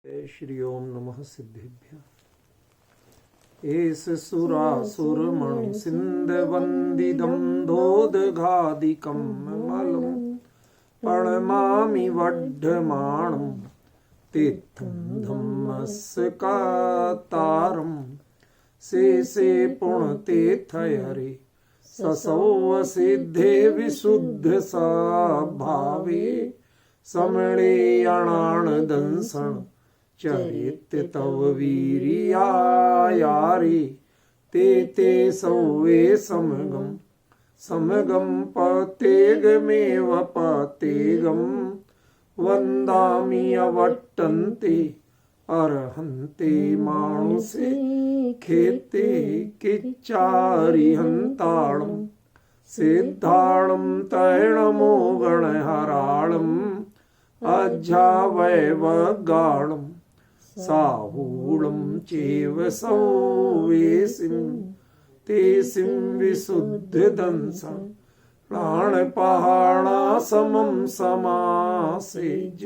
श्री ओम नमः सिद्धिभ्य। एस सुरासुरमणि सिंध वंदिदं धोदघादिकं मलं प्रणमामि वड्ढमाणं तीर्थं धम्मस्कातारं शेषे पुण्यतीर्थहरे ससौ सिद्धे विशुद्ध भावे समणे अणाणदंसण चरित तव वीर्यायारे ते सौवे समगम पतेगमेव पतेगम वंदामि अवट्टन्ते अर्हन्ते मानुषे खेते किच्चारिहन्ताणं सिद्धाणं तैणमो गणहराणम् अज्झावैवगाणं साहूलं चैव सौवेसिं तेसिं विशुद्धदंसं प्राणपहाणासमं समासेज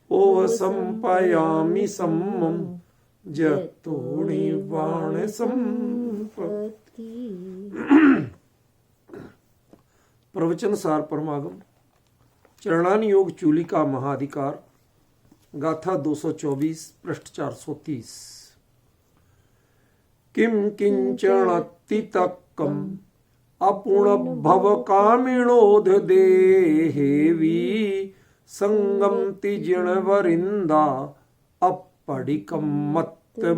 ओवसंपयामि सम्मं जतोणिवाणसंपत्ति। प्रवचन सार परमागम चरणान योग चूलिका महाधिकार गाथा 224 पृष्ठ 430। किम किंचणतितक्कम अपुणभव कामिणोध देहेवी संगम तिजिणवरिंदा अपडिकम मत्तमुवदिठा।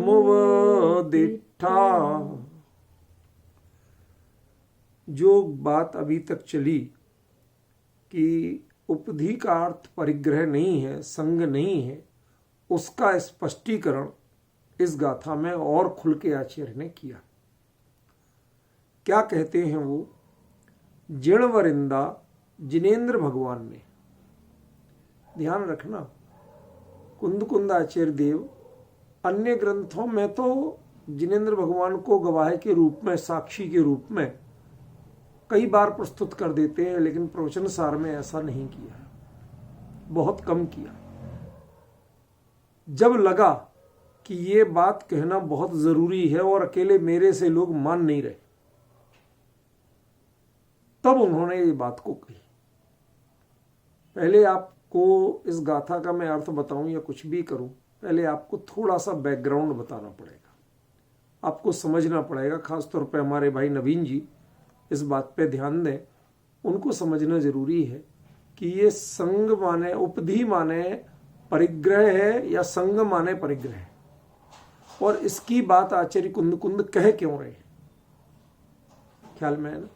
जो बात अभी तक चली कि उपधि का अर्थ परिग्रह नहीं है, संग नहीं है, उसका स्पष्टीकरण इस गाथा में और खुल के आचार्य ने किया। क्या कहते हैं वो? जिणवरिंदा जिनेन्द्र भगवान ने, ध्यान रखना, कुंद आचार्य देव अन्य ग्रंथों में तो जिनेन्द्र भगवान को गवाह के रूप में, साक्षी के रूप में कई बार प्रस्तुत कर देते हैं, लेकिन प्रवचन सार में ऐसा नहीं किया, बहुत कम किया। जब लगा कि ये बात कहना बहुत जरूरी है और अकेले मेरे से लोग मान नहीं रहे, तब उन्होंने ये बात को कही। पहले आपको इस गाथा का मैं अर्थ बताऊं या कुछ भी करूं, पहले आपको थोड़ा सा बैकग्राउंड बताना पड़ेगा, आपको समझना पड़ेगा। खासतौर पे हमारे भाई नवीन जी इस बात पे ध्यान दें, उनको समझना जरूरी है कि ये संग माने, उपधि माने परिग्रह है या संग माने परिग्रह है, और इसकी बात आचार्य कुंद कह क्यों रहे हैं। ख्याल में है ना?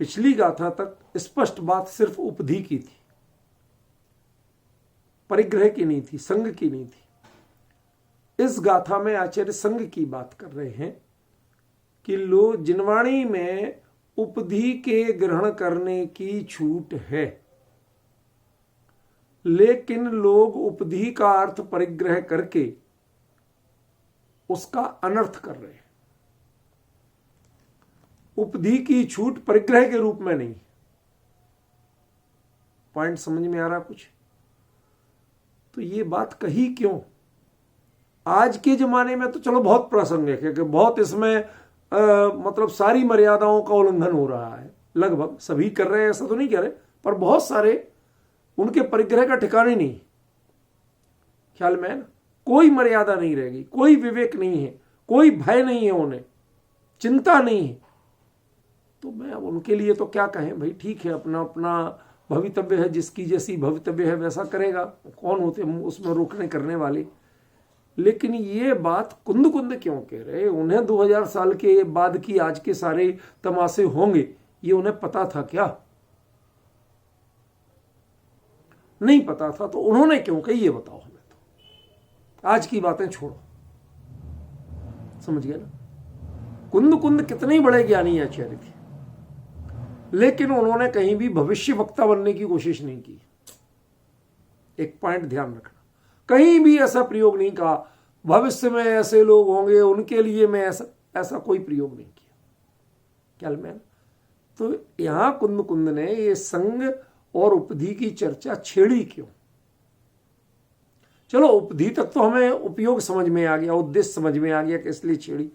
पिछली गाथा तक स्पष्ट बात सिर्फ उपधि की थी, परिग्रह की नहीं थी, संग की नहीं थी। इस गाथा में आचार्य संग की बात कर रहे हैं कि लो जिनवाणी में उपधि के ग्रहण करने की छूट है, लेकिन लोग उपधि का अर्थ परिग्रह करके उसका अनर्थ कर रहे हैं। उपधि की छूट परिग्रह के रूप में नहीं। पॉइंट समझ में आ रहा कुछ? तो ये बात कही क्यों? आज के जमाने में तो चलो बहुत प्रासंगिक है कि बहुत इसमें मतलब सारी मर्यादाओं का उल्लंघन हो रहा है, लगभग सभी कर रहे हैं, ऐसा तो नहीं कह रहे, पर बहुत सारे उनके परिग्रह का ठिकाना नहीं। ख्याल में है ना? कोई मर्यादा नहीं रहेगी, कोई विवेक नहीं है, कोई भय नहीं है, उन्हें चिंता नहीं है। तो मैं अब उनके लिए तो क्या कहें भाई, ठीक है, अपना अपना भवितव्य है, जिसकी जैसी भवितव्य है वैसा करेगा, कौन होते उसमें रोकने करने वाले। लेकिन ये बात कुंद क्यों कह रहे? उन्हें 2000 साल के बाद की आज के सारे तमाशे होंगे, ये उन्हें पता था क्या? नहीं पता था, तो उन्होंने क्यों कही ये बताओ हमें। तो आज की बातें छोड़ो, समझ गए ना? कुंद कितने बड़े ज्ञानी आचार्य थे, लेकिन उन्होंने कहीं भी भविष्य वक्ता बनने की कोशिश नहीं की। एक पॉइंट ध्यान रखना, कहीं भी ऐसा प्रयोग नहीं कहा भविष्य में ऐसे लोग होंगे उनके लिए मैं ऐसा कोई प्रयोग नहीं किया। ख्याल में? तो यहां कुंद ने ये संग और उपधि की चर्चा छेड़ी क्यों? चलो उपधि तक तो हमें उपयोग समझ में आ गया, उद्देश्य समझ में आ गया कि इसलिए छेड़ी,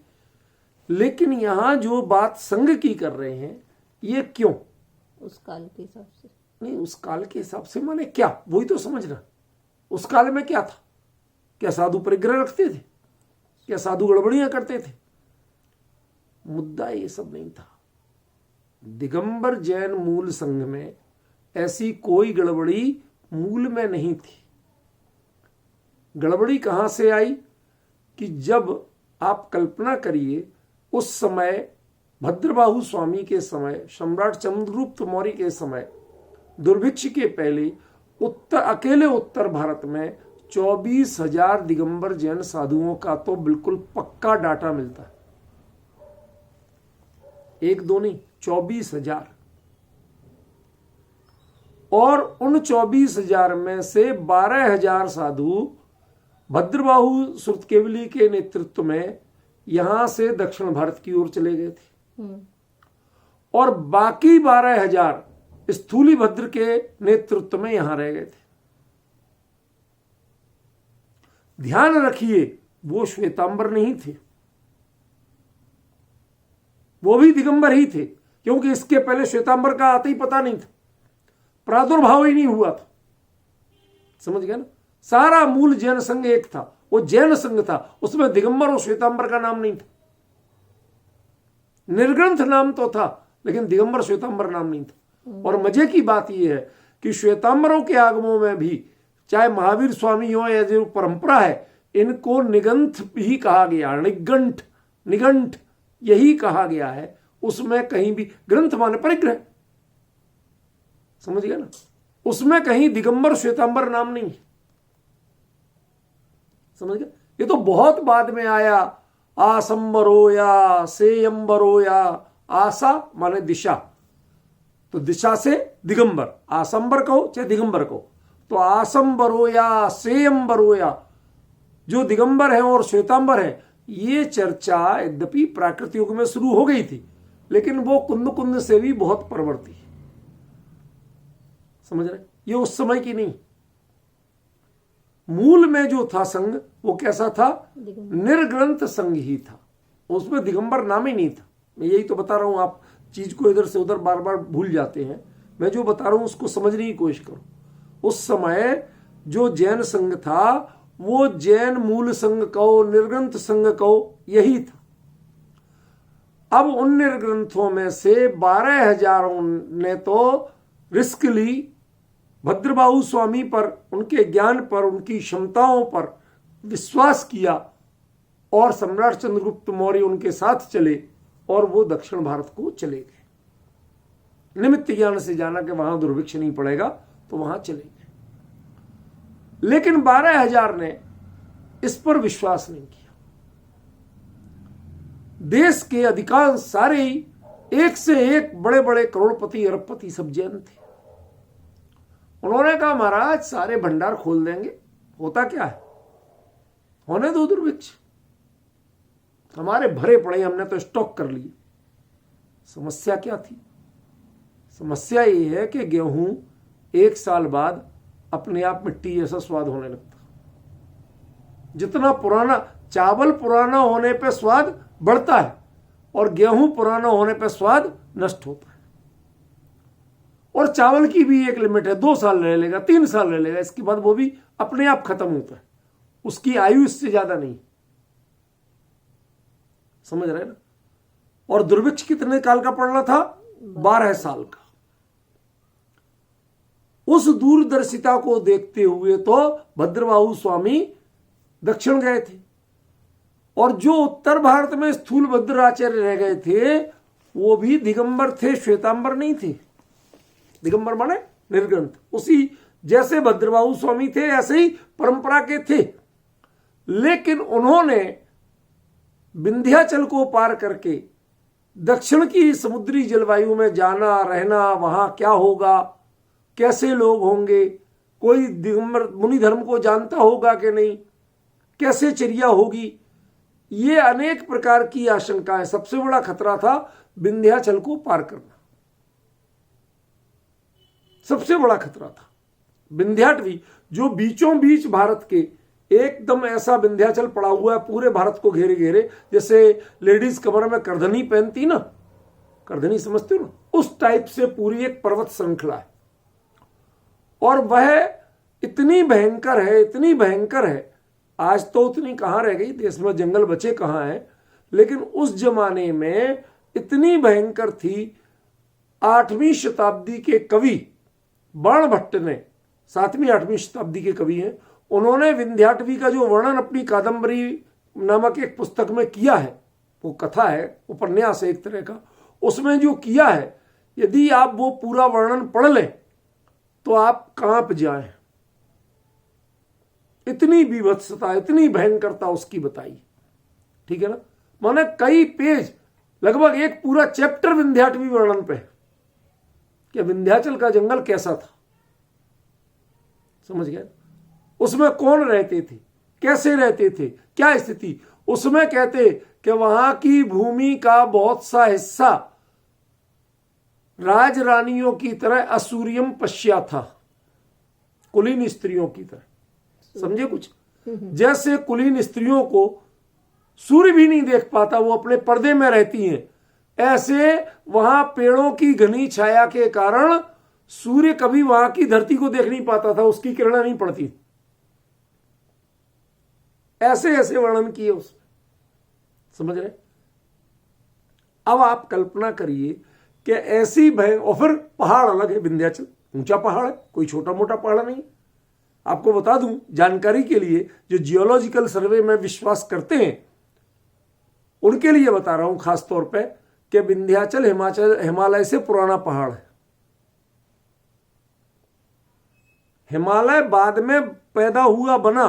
लेकिन यहां जो बात संग की कर रहे हैं ये क्यों? उस काल के हिसाब से नहीं, उस काल के हिसाब से माने क्या, वही तो समझना। उस काल में क्या था? क्या साधु परिग्रह रखते थे? क्या साधु गड़बड़ियां करते थे? मुद्दा ये सब नहीं था। दिगंबर जैन मूल संघ में ऐसी कोई गड़बड़ी मूल में नहीं थी। गड़बड़ी कहां से आई कि जब आप कल्पना करिए उस समय भद्रबाहु स्वामी के समय, सम्राट चंद्रगुप्त मौर्य के समय, दुर्भिक्ष के पहले अकेले उत्तर भारत में 24,000 दिगंबर जैन साधुओं का तो बिल्कुल पक्का डाटा मिलता है। एक दो नहीं, 24,000। और उन 24,000 में से 12,000 साधु भद्रबाहु सुरतकेवली के नेतृत्व में यहां से दक्षिण भारत की ओर चले गए थे, और बाकी 12,000 स्थूली भद्र के नेतृत्व में यहां रह गए थे। ध्यान रखिए, वो श्वेतांबर नहीं थे, वो भी दिगंबर ही थे, क्योंकि इसके पहले श्वेतांबर का आता ही पता नहीं था, प्रादुर्भाव ही नहीं हुआ था। समझ गए ना? सारा मूल जैन संघ एक था, वो जैन संघ था, उसमें दिगंबर और श्वेतांबर का नाम नहीं था। निर्ग्रंथ नाम तो था, लेकिन दिगंबर श्वेतांबर नाम नहीं था। और मजे की बात यह है कि श्वेतांबरों के आगमों में भी, चाहे महावीर स्वामी हो या जो परंपरा है, इनको निगंठ भी कहा गया, निगंठ, निगंठ यही कहा गया है। उसमें कहीं भी, ग्रंथ माने परिग्रह, समझ गया ना? उसमें कहीं दिगंबर श्वेतांबर नाम नहीं है। समझ गया? ये तो बहुत बाद में आया। आसंबरोया, सेयंबरोया, आसा माने दिशा, तो दिशा से दिगंबर, आसंबर कहो चाहे दिगंबर कहो, तो आसंबरोया, सेयंबरोया, जो दिगंबर है और श्वेतांबर है, ये चर्चा यद्यपि प्राकृत युग में शुरू हो गई थी, लेकिन वो कुंद कुंद से भी बहुत परवर्ती है। समझ रहे? ये उस समय की नहीं। मूल में जो था संघ वो कैसा था? निर्ग्रंथ संघ ही था, उसमें दिगंबर नाम ही नहीं था। मैं यही तो बता रहा हूं, आप चीज को इधर से उधर बार बार भूल जाते हैं। मैं जो बता रहा हूं उसको समझने की कोशिश करो। उस समय जो जैन संघ था वो जैन मूल संघ कहो, निर्ग्रंथ संघ कहो, यही था। अब उन निर्ग्रंथों में से 12,000 ने तो रिस्क ली, भद्रबाहु स्वामी पर, उनके ज्ञान पर, उनकी क्षमताओं पर विश्वास किया, और सम्राट चंद्रगुप्त मौर्य उनके साथ चले, और वो दक्षिण भारत को चले गए। निमित्त ज्ञान से जाना कि वहां दुर्भिक्ष नहीं पड़ेगा, तो वहां चले गए। लेकिन 12,000 ने इस पर विश्वास नहीं किया। देश के अधिकांश सारे ही एक से एक बड़े बड़े करोड़पति, अरबपति सब जैन थे। उन्होंने कहा महाराज सारे भंडार खोल देंगे, होता क्या है, होने दो दुर्भिक्ष, हमारे भरे पड़े, हमने तो स्टॉक कर लिए। समस्या क्या थी? समस्या ये है कि गेहूं 1 साल बाद अपने आप मिट्टी जैसा स्वाद होने लगता। जितना पुराना चावल, पुराना होने पे स्वाद बढ़ता है, और गेहूं पुराना होने पे स्वाद नष्ट होता है। और चावल की भी एक लिमिट है, 2 साल रह लेगा, 3 साल रह लेगा, इसके बाद वो भी अपने आप खत्म होता है, उसकी आयु इससे ज्यादा नहीं। समझ रहे ना? और दुर्भिक्ष कितने काल का पड़ना था? 12 साल का। उस दूरदर्शिता को देखते हुए तो भद्रबाहु स्वामी दक्षिण गए थे, और जो उत्तर भारत में स्थूल भद्राचार्य रह गए थे वो भी दिगंबर थे, श्वेतांबर नहीं थे। दिगंबर माने निर्ग्रंथ, उसी जैसे भद्रबाहु स्वामी थे ऐसे ही परंपरा के थे। लेकिन उन्होंने विंध्याचल को पार करके दक्षिण की समुद्री जलवायु में जाना, रहना, वहां क्या होगा, कैसे लोग होंगे, कोई दिगंबर मुनि धर्म को जानता होगा कि नहीं, कैसे चर्या होगी, ये अनेक प्रकार की आशंकाएं। सबसे बड़ा खतरा था विंध्याचल को पार करना, सबसे बड़ा खतरा था। विंध्याटवी जो बीचों बीच भारत के एकदम ऐसा विंध्याचल पड़ा हुआ है पूरे भारत को घेरे घेरे, जैसे लेडीज कमर में करधनी पहनती ना, करधनी समझते हो ना, उस टाइप से पूरी एक पर्वत श्रृंखला है। और वह इतनी भयंकर है, इतनी भयंकर है, आज तो उतनी कहां रह गई, देश में जंगल बचे कहां हैं, लेकिन उस जमाने में इतनी भयंकर थी। 8वीं शताब्दी के कवि बाणभट्ट ने, 7वीं 8वीं शताब्दी के कवि हैं, उन्होंने विंध्याटवी का जो वर्णन अपनी कादंबरी नामक एक पुस्तक में किया है, वो कथा है, उपन्यास है एक तरह का, उसमें जो किया है, यदि आप वो पूरा वर्णन पढ़ लें तो आप कांप जाएं। इतनी बीभत्सता, इतनी भयंकरता उसकी बताई, ठीक है ना। माने कई पेज, लगभग एक पूरा चैप्टर विंध्याटवी वर्णन पे है कि विंध्याचल का जंगल कैसा था, समझ गए। उसमें कौन रहते थे, कैसे रहते थे, क्या स्थिति। उसमें कहते कि वहां की भूमि का बहुत सा हिस्सा राज रानियों की तरह असूर्यम पश्या था, कुलीन स्त्रियों की तरह, समझे कुछ। जैसे कुलीन स्त्रियों को सूर्य भी नहीं देख पाता, वो अपने पर्दे में रहती हैं, ऐसे वहां पेड़ों की घनी छाया के कारण सूर्य कभी वहां की धरती को देख नहीं पाता था, उसकी किरणें नहीं पड़ती। ऐसे ऐसे वर्णन किए उसमें, समझ रहे। अब आप कल्पना करिए कि ऐसी भय, और फिर पहाड़ अलग है, विंध्याचल ऊंचा पहाड़ है, कोई छोटा मोटा पहाड़ नहीं। आपको बता दूं जानकारी के लिए, जो जियोलॉजिकल सर्वे में विश्वास करते हैं उनके लिए बता रहा हूं खास तौर पे कि विंध्याचल हिमालय से पुराना पहाड़ है। हिमालय बाद में पैदा हुआ बना,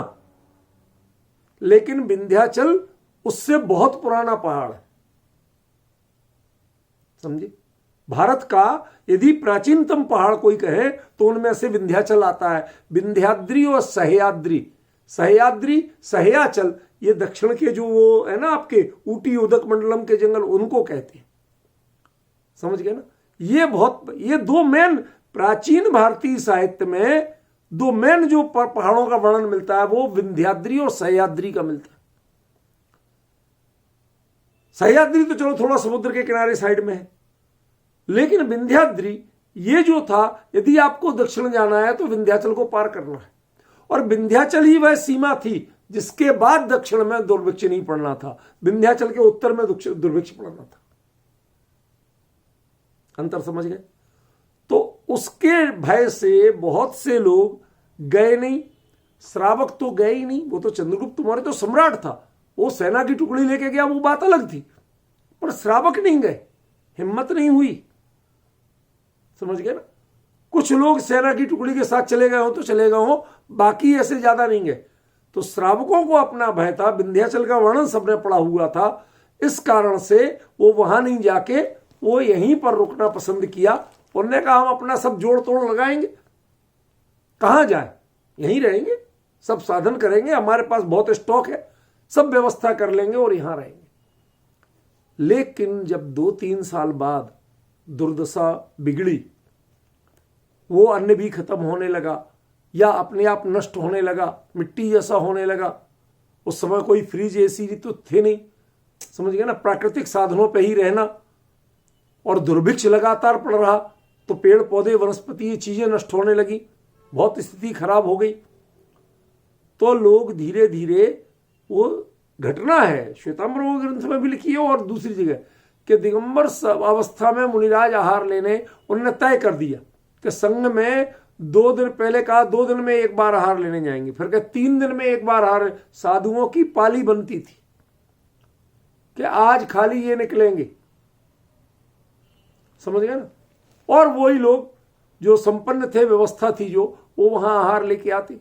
लेकिन विंध्याचल उससे बहुत पुराना पहाड़ है, समझे। भारत का यदि प्राचीनतम पहाड़ कोई कहे तो उनमें से विंध्याचल आता है। विंध्याद्री और सह्याद्री, सह्याद्री सह्याचल, ये दक्षिण के जो वो है ना आपके ऊटी उदक मंडलम के जंगल, उनको कहते हैं, समझ गए ना। ये दो मेन प्राचीन भारतीय साहित्य में दो मेन जो पहाड़ों का वर्णन मिलता है वो विंध्याद्री और सह्याद्री का मिलता है। सह्याद्री तो चलो थोड़ा समुद्र के किनारे साइड में है, लेकिन विंध्याद्री ये जो था, यदि आपको दक्षिण जाना है तो विंध्याचल को पार करना है, और विंध्याचल ही वह सीमा थी जिसके बाद दक्षिण में दुर्भिक्ष नहीं पड़ना था, विंध्याचल के उत्तर में दुर्भिक्ष पड़ना था। अंतर समझ गए। तो उसके भय से बहुत से लोग गए नहीं। श्रावक तो गए ही नहीं, वो तो चंद्रगुप्त तुम्हारे तो सम्राट था, वो सेना की टुकड़ी लेके गया, वो बात अलग थी, पर श्रावक नहीं गए, हिम्मत नहीं हुई, समझ गए ना। कुछ लोग सेना की टुकड़ी के साथ चले गए हो तो चले गए हो, बाकी ऐसे ज्यादा नहीं गए। तो श्रावकों को अपना भय था, विंध्याचल का वर्णन सबने पढ़ा हुआ था, इस कारण से वो वहां नहीं जाके वो यहीं पर रुकना पसंद किया। उन्होंने कहा हम अपना सब जोड़ तोड़ लगाएंगे, कहां जाए, यहीं रहेंगे, सब साधन करेंगे, हमारे पास बहुत स्टॉक है, सब व्यवस्था कर लेंगे और यहां रहेंगे। लेकिन जब 2-3 साल बाद दुर्दशा बिगड़ी, वो अन्न भी खत्म होने लगा या अपने आप नष्ट होने लगा, मिट्टी जैसा होने लगा। उस समय कोई फ्रिज एसी तो थे नहीं, समझ गए ना, प्राकृतिक साधनों पे ही रहना, और दुर्भिक्ष लगातार पड़ रहा, तो पेड़ पौधे वनस्पति ये चीजें नष्ट होने लगी, बहुत स्थिति खराब हो गई। तो लोग धीरे धीरे, वो घटना है श्वेतांबर ग्रंथ में भी लिखी है और दूसरी जगह, कि दिगंबर अवस्था में मुनिराज आहार लेने, उन्होंने तय कर दिया कि संघ में 2 दिन पहले कहा 2 दिन में एक बार आहार लेने जाएंगे, फिर कहा 3 दिन में एक बार आहार। साधुओं की पाली बनती थी कि आज खाली ये निकलेंगे, समझ गए ना। और वही लोग जो संपन्न थे, व्यवस्था थी जो, वो वहां आहार लेके आते।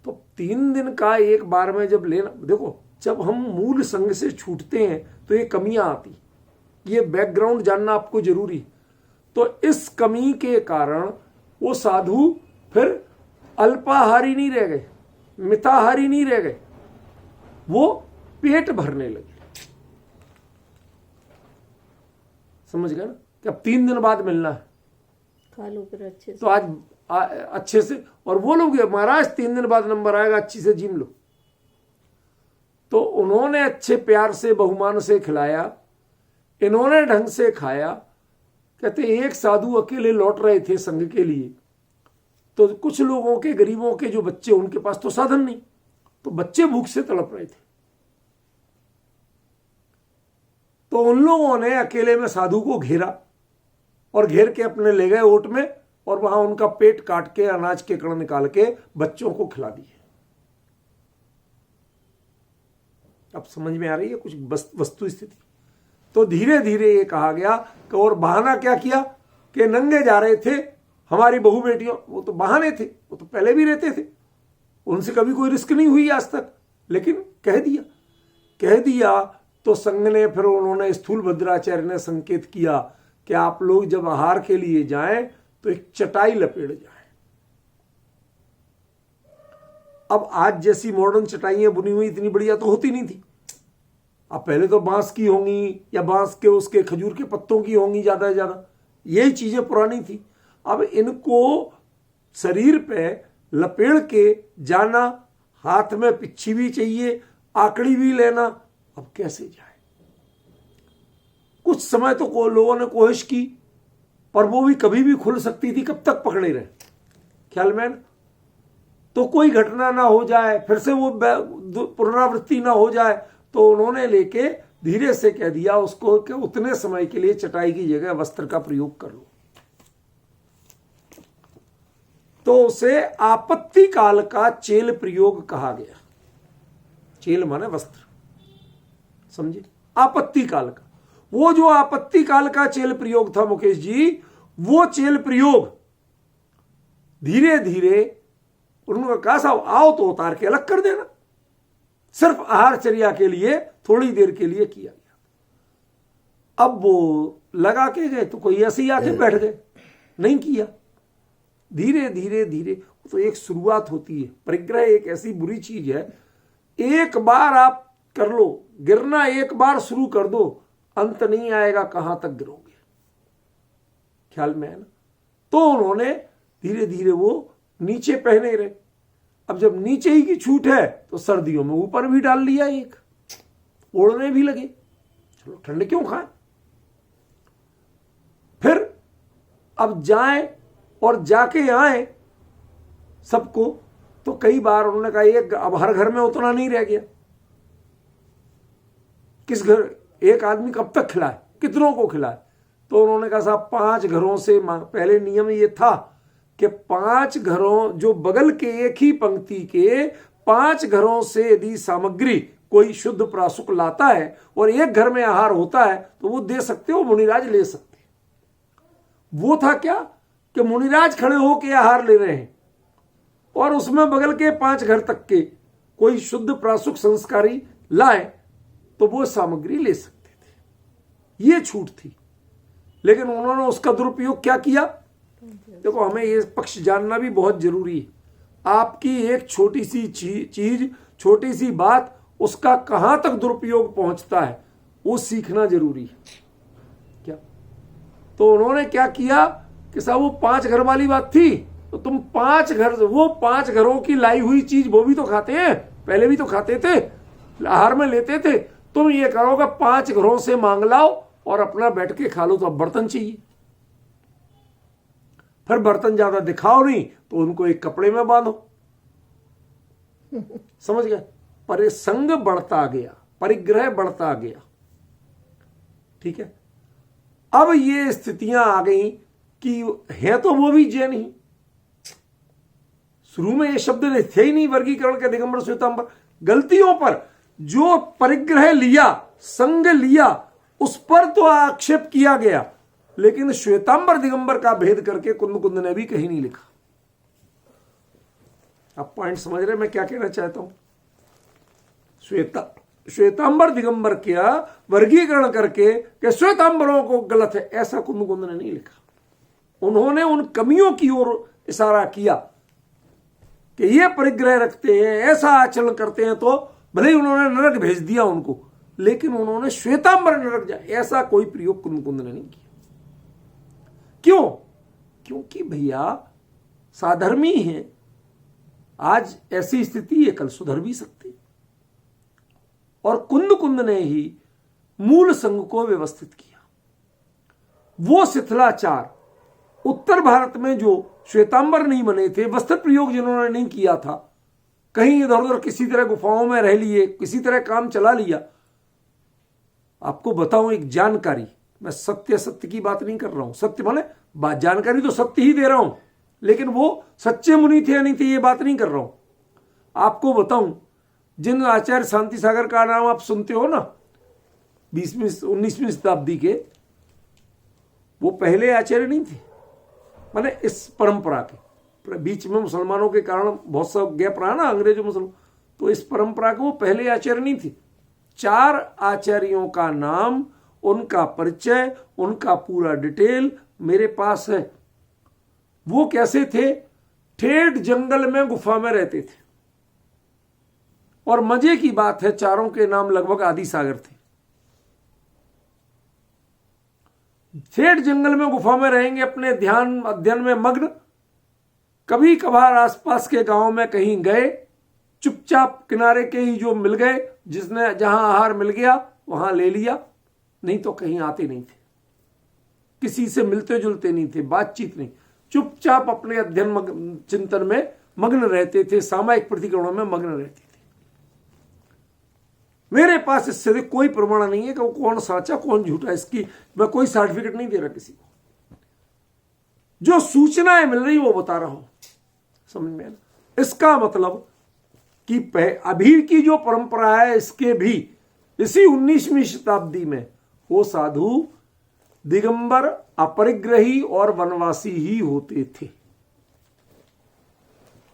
तो 3 दिन का एक बार में जब लेना, देखो जब हम मूल संघ से छूटते हैं तो ये कमियां आती, ये बैकग्राउंड जानना आपको जरूरी। तो इस कमी के कारण वो साधु फिर अल्पाहारी नहीं रह गए, मिताहारी नहीं रह गए, वो पेट भरने लगे, समझ गए ना, कि अब 3 दिन बाद मिलना है, खा लो फिर अच्छे से। तो आज अच्छे से। और वो लोग महाराज 3 दिन बाद नंबर आएगा, अच्छी से जिम लो, तो उन्होंने अच्छे प्यार से बहुमान से खिलाया, इन्होंने ढंग से खाया। कहते एक साधु अकेले लौट रहे थे संघ के लिए, तो कुछ लोगों के, गरीबों के जो बच्चे, उनके पास तो साधन नहीं, तो बच्चे भूख से तड़प रहे थे। तो उन लोगों ने अकेले में साधु को घेरा और घेर के अपने ले गए ओट में, और वहां उनका पेट काट के अनाज के कण निकाल के बच्चों को खिला दिए। अब समझ में आ रही है कुछ वस्तु स्थिति। तो धीरे धीरे ये कहा गया कि, और बहाना क्या किया कि नंगे जा रहे थे हमारी बहू बेटियों, वो तो बहाने थे, वो तो पहले भी रहते थे, उनसे कभी कोई रिस्क नहीं हुई आज तक, लेकिन कह दिया तो संघ ने, फिर उन्होंने, स्थूल भद्राचार्य ने संकेत किया कि आप लोग जब आहार के लिए जाएं तो एक चटाई लपेट जाएं। अब आज जैसी मॉडर्न चटाइयां बुनी हुई इतनी बढ़िया तो होती नहीं थी। अब पहले तो बांस की होंगी या बांस के उसके खजूर के पत्तों की होंगी ज्यादा से ज्यादा, यही चीजें पुरानी थी। अब इनको शरीर पे लपेट के जाना, हाथ में पिच्छी भी चाहिए, आकड़ी भी लेना, अब कैसे जाए। कुछ समय तो लोगों ने कोशिश की, पर वो भी कभी भी खुल सकती थी, कब तक पकड़े रहे, ख्याल में, तो कोई घटना ना हो जाए, फिर से वो पुनरावृत्ति ना हो जाए, तो उन्होंने लेके धीरे से कह दिया उसको कि उतने समय के लिए चटाई की जगह वस्त्र का प्रयोग कर लो। तो उसे आपत्ति काल का चेल प्रयोग कहा गया। चेल माने वस्त्र, समझे, आपत्ति काल का। वो जो आपत्ति काल का चेल प्रयोग था मुकेश जी, वो चेल प्रयोग धीरे धीरे उन्होंने कहा साहब आओ तो उतार के अलग कर देना, सिर्फ आहारचर्या के लिए थोड़ी देर के लिए किया गया। अब वो लगा के गए तो कोई ऐसे ही आके बैठ गए, नहीं किया। धीरे धीरे धीरे तो एक शुरुआत होती है। परिग्रह एक ऐसी बुरी चीज है, एक बार आप कर लो, गिरना एक बार शुरू कर दो, अंत नहीं आएगा, कहां तक गिरोगे, ख्याल में है ना। तो उन्होंने धीरे धीरे वो नीचे पहने रहे। अब जब नीचे ही की छूट है तो सर्दियों में ऊपर भी डाल लिया, एक ओढ़ने भी लगे, चलो ठंड क्यों खाएं। फिर अब जाएं और जाके आए सबको, तो कई बार उन्होंने कहा एक, अब हर घर में उतना नहीं रह गया, किस घर एक आदमी कब तक खिलाए, कितनों को खिलाए। तो उन्होंने कहा साहब 5 घरों से, पहले नियम ये था कि 5 घरों, जो बगल के एक ही पंक्ति के 5 घरों से यदि सामग्री कोई शुद्ध प्रासुक लाता है और एक घर में आहार होता है तो वो दे सकते हो, मुनिराज ले सकते। वो था क्या कि मुनिराज खड़े होकर आहार ले रहे हैं और उसमें बगल के 5 घर तक के कोई शुद्ध प्रासुक संस्कारी लाए तो वो सामग्री ले सकते थे, ये छूट थी। लेकिन उन्होंने उसका दुरुपयोग क्या किया, देखो हमें ये पक्ष जानना भी बहुत जरूरी है। आपकी एक छोटी सी चीज, छोटी सी बात, उसका कहां तक दुरुपयोग पहुंचता है वो सीखना जरूरी है। क्या तो उन्होंने क्या किया कि साहब वो 5 घर वाली बात थी, तो तुम 5 घर, वो 5 घरों की लाई हुई चीज वो भी तो खाते हैं, पहले भी तो खाते थे, आहार में लेते थे। तुम ये करोगे 5 घरों से मांग लाओ और अपना बैठ के खा लो। तो अब बर्तन चाहिए, फिर बर्तन ज्यादा दिखाओ नहीं तो उनको एक कपड़े में बांधो, समझ गए। पर संग बढ़ता गया, परिग्रह बढ़ता गया, ठीक है। अब ये स्थितियां आ गई कि है तो वो भी जैन ही, शुरू में ये शब्द थे ही नहीं वर्गीकरण के, दिगंबर श्वेतांबर। गलतियों पर जो परिग्रह लिया, संग लिया, उस पर तो आक्षेप किया गया, लेकिन श्वेतांबर दिगंबर का भेद करके कुंद ने भी कहीं नहीं लिखा। आप पॉइंट समझ रहे मैं क्या कहना चाहता हूं। श्वेतांबर दिगंबर क्या वर्गीकरण करके कि श्वेतांबरों को गलत है, ऐसा कुंद ने नहीं लिखा। उन्होंने उन कमियों की ओर इशारा किया कि ये परिग्रह रखते हैं, ऐसा आचरण करते हैं, तो भले ही उन्होंने नरक भेज दिया उनको, लेकिन उन्होंने श्वेतांबर नरक जाए ऐसा कोई प्रयोग कुंद ने नहीं किया। क्यों? क्योंकि भैया साधर्मी है, आज ऐसी स्थिति है, कल सुधर भी सकते। और कुंद ने ही मूल संघ को व्यवस्थित किया। वो शिथिलाचार उत्तर भारत में जो श्वेतांबर नहीं बने थे, वस्त्र प्रयोग जिन्होंने नहीं किया था, कहीं इधर उधर किसी तरह गुफाओं में रह लिए, किसी तरह काम चला लिया। आपको बताऊं एक जानकारी, मैं सत्य की बात नहीं कर रहा हूं, सत्य माने जानकारी तो सत्य ही दे रहा हूं, लेकिन वो सच्चे मुनि थे या नहीं थे ये बात नहीं कर रहा हूं। आपको बताऊं, जिन आचार्य शांति सागर का नाम आप सुनते हो ना 20वीं 19वीं शताब्दी के, वो पहले आचार्य नहीं थे। माने इस परंपरा के बीच में मुसलमानों के कारण बहुत सा गैप रहा ना, अंग्रेजों मुसलमान, तो इस परंपरा के वो पहले आचार्य नहीं थे। 4 आचार्यों का नाम, उनका परिचय, उनका पूरा डिटेल मेरे पास है। वो कैसे थे? ठेठ जंगल में गुफा में रहते थे, और मजे की बात है चारों के नाम लगभग आदि सागर थे। ठेठ जंगल में गुफा में रहेंगे, अपने ध्यान अध्ययन में मग्न। कभी कभार आसपास के गांव में कहीं गए, चुपचाप किनारे के ही जो मिल गए, जिसने जहां आहार मिल गया वहां ले लिया, नहीं तो कहीं आते नहीं थे, किसी से मिलते जुलते नहीं थे, बातचीत नहीं, चुपचाप अपने अध्ययन चिंतन में मग्न रहते थे, सामायिक प्रतिक्रमणों में मग्न रहते थे। मेरे पास इससे कोई प्रमाण नहीं है कि वो कौन साचा कौन झूठा, इसकी मैं कोई सर्टिफिकेट नहीं दे रहा किसी को। जो सूचनाएं मिल रही वो बता रहा हूं, समझ में आना। इसका मतलब कि अभी की जो परंपरा है, इसके भी इसी 19वीं शताब्दी में वो साधु दिगंबर, अपरिग्रही और वनवासी ही होते थे,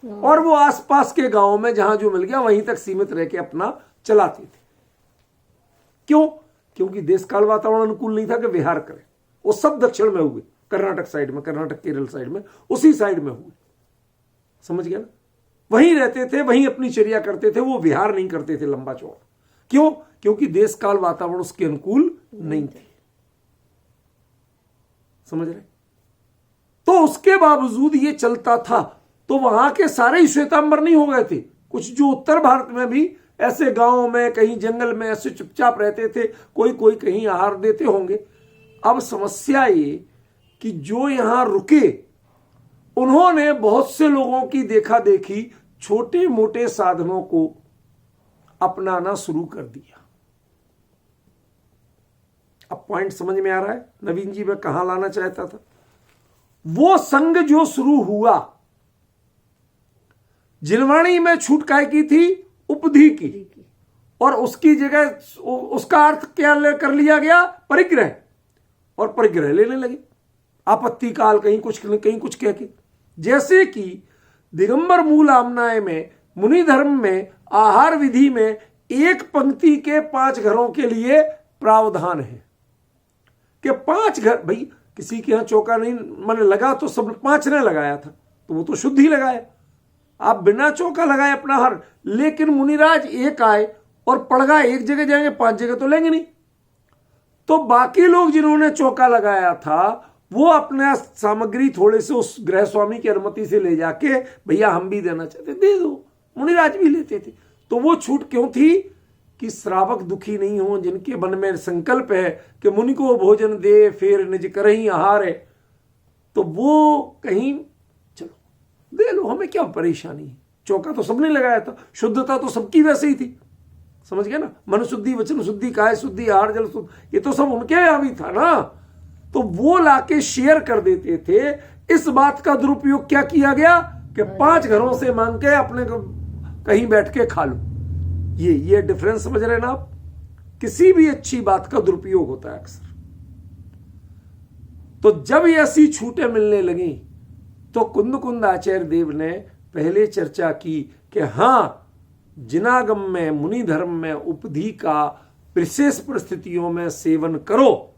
और वो आसपास के गांव में जहां जो मिल गया वहीं तक सीमित रह के अपना चलाते थे। क्यों? क्योंकि देश काल वातावरण अनुकूल नहीं था कि विहार करें। वो सब दक्षिण में हुए, कर्नाटक साइड में, कर्नाटक केरल साइड में, उसी साइड में हुए, समझ गया ना। वहीं रहते थे, वहीं अपनी चर्या करते थे, वो विहार नहीं करते थे लंबा चौड़ा। क्यों? क्योंकि देश काल वातावरण उसके अनुकूल नहीं थे, समझ रहे। तो उसके बावजूद ये चलता था। तो वहां के सारे ही श्वेतांबर नहीं हो गए थे, कुछ जो उत्तर भारत में भी ऐसे गांवों में, कहीं जंगल में ऐसे चुपचाप रहते थे, कोई कोई कहीं आहार देते होंगे। अब समस्या ये कि जो यहां रुके, उन्होंने बहुत से लोगों की देखा देखी छोटे मोटे साधनों को अपनाना शुरू कर दिया। अब पॉइंट समझ में आ रहा है नवीन जी, मैं कहां लाना चाहता था। वो संघ जो शुरू हुआ, जिनवाणी में छूट काय की थी? उपधि की, और उसकी जगह उसका अर्थ क्या कर लिया गया? परिग्रह, और परिग्रह लेने लगे आपत्ति काल, कहीं कुछ कह के। जैसे कि दिगंबर मूल आमनाय में, मुनि धर्म में, आहार विधि में एक पंक्ति के 5 घरों के लिए प्रावधान है कि 5 घर, भाई किसी के यहां चौका नहीं मैंने लगा तो सब 5 ने लगाया था, तो वो तो शुद्ध ही लगाया। आप बिना चौका लगाए अपना हर, लेकिन मुनिराज एक आए और पड़ गए, एक जगह जाएंगे 5 जगह तो लेंगे नहीं। तो बाकी लोग जिन्होंने चौका लगाया था वो अपना सामग्री थोड़े से उस गृह स्वामी की अनुमति से ले जाके, भैया हम भी देना चाहते, दे दो। मुनिराज भी लेते थे। तो वो छूट क्यों थी? कि श्रावक दुखी नहीं हो, जिनके मन में संकल्प है कि मुनि को भोजन दे, फिर निज करहीं आहार है, तो वो कहीं चलो दे लो, हमें क्या परेशानी है। चौका तो सबने लगाया था, शुद्धता तो सबकी वैसे ही थी, समझ गया ना। मन शुद्धि, वचन शुद्धि, काय शुद्धि, आहार जल शुद्धि, ये तो सब उनके यहां भी था ना। तो वो लाके शेयर कर देते थे। इस बात का दुरुपयोग क्या किया गया कि 5 घरों से मांग के अपने कहीं बैठ के खा लो। ये डिफरेंस समझ रहे हैं ना आप। किसी भी अच्छी बात का दुरुपयोग होता है अक्सर। तो जब ऐसी छूटें मिलने लगी तो कुंद आचार्य देव ने पहले चर्चा की कि हां, जिनागम में, मुनि धर्म में उपधि का विशेष परिस्थितियों में सेवन करो,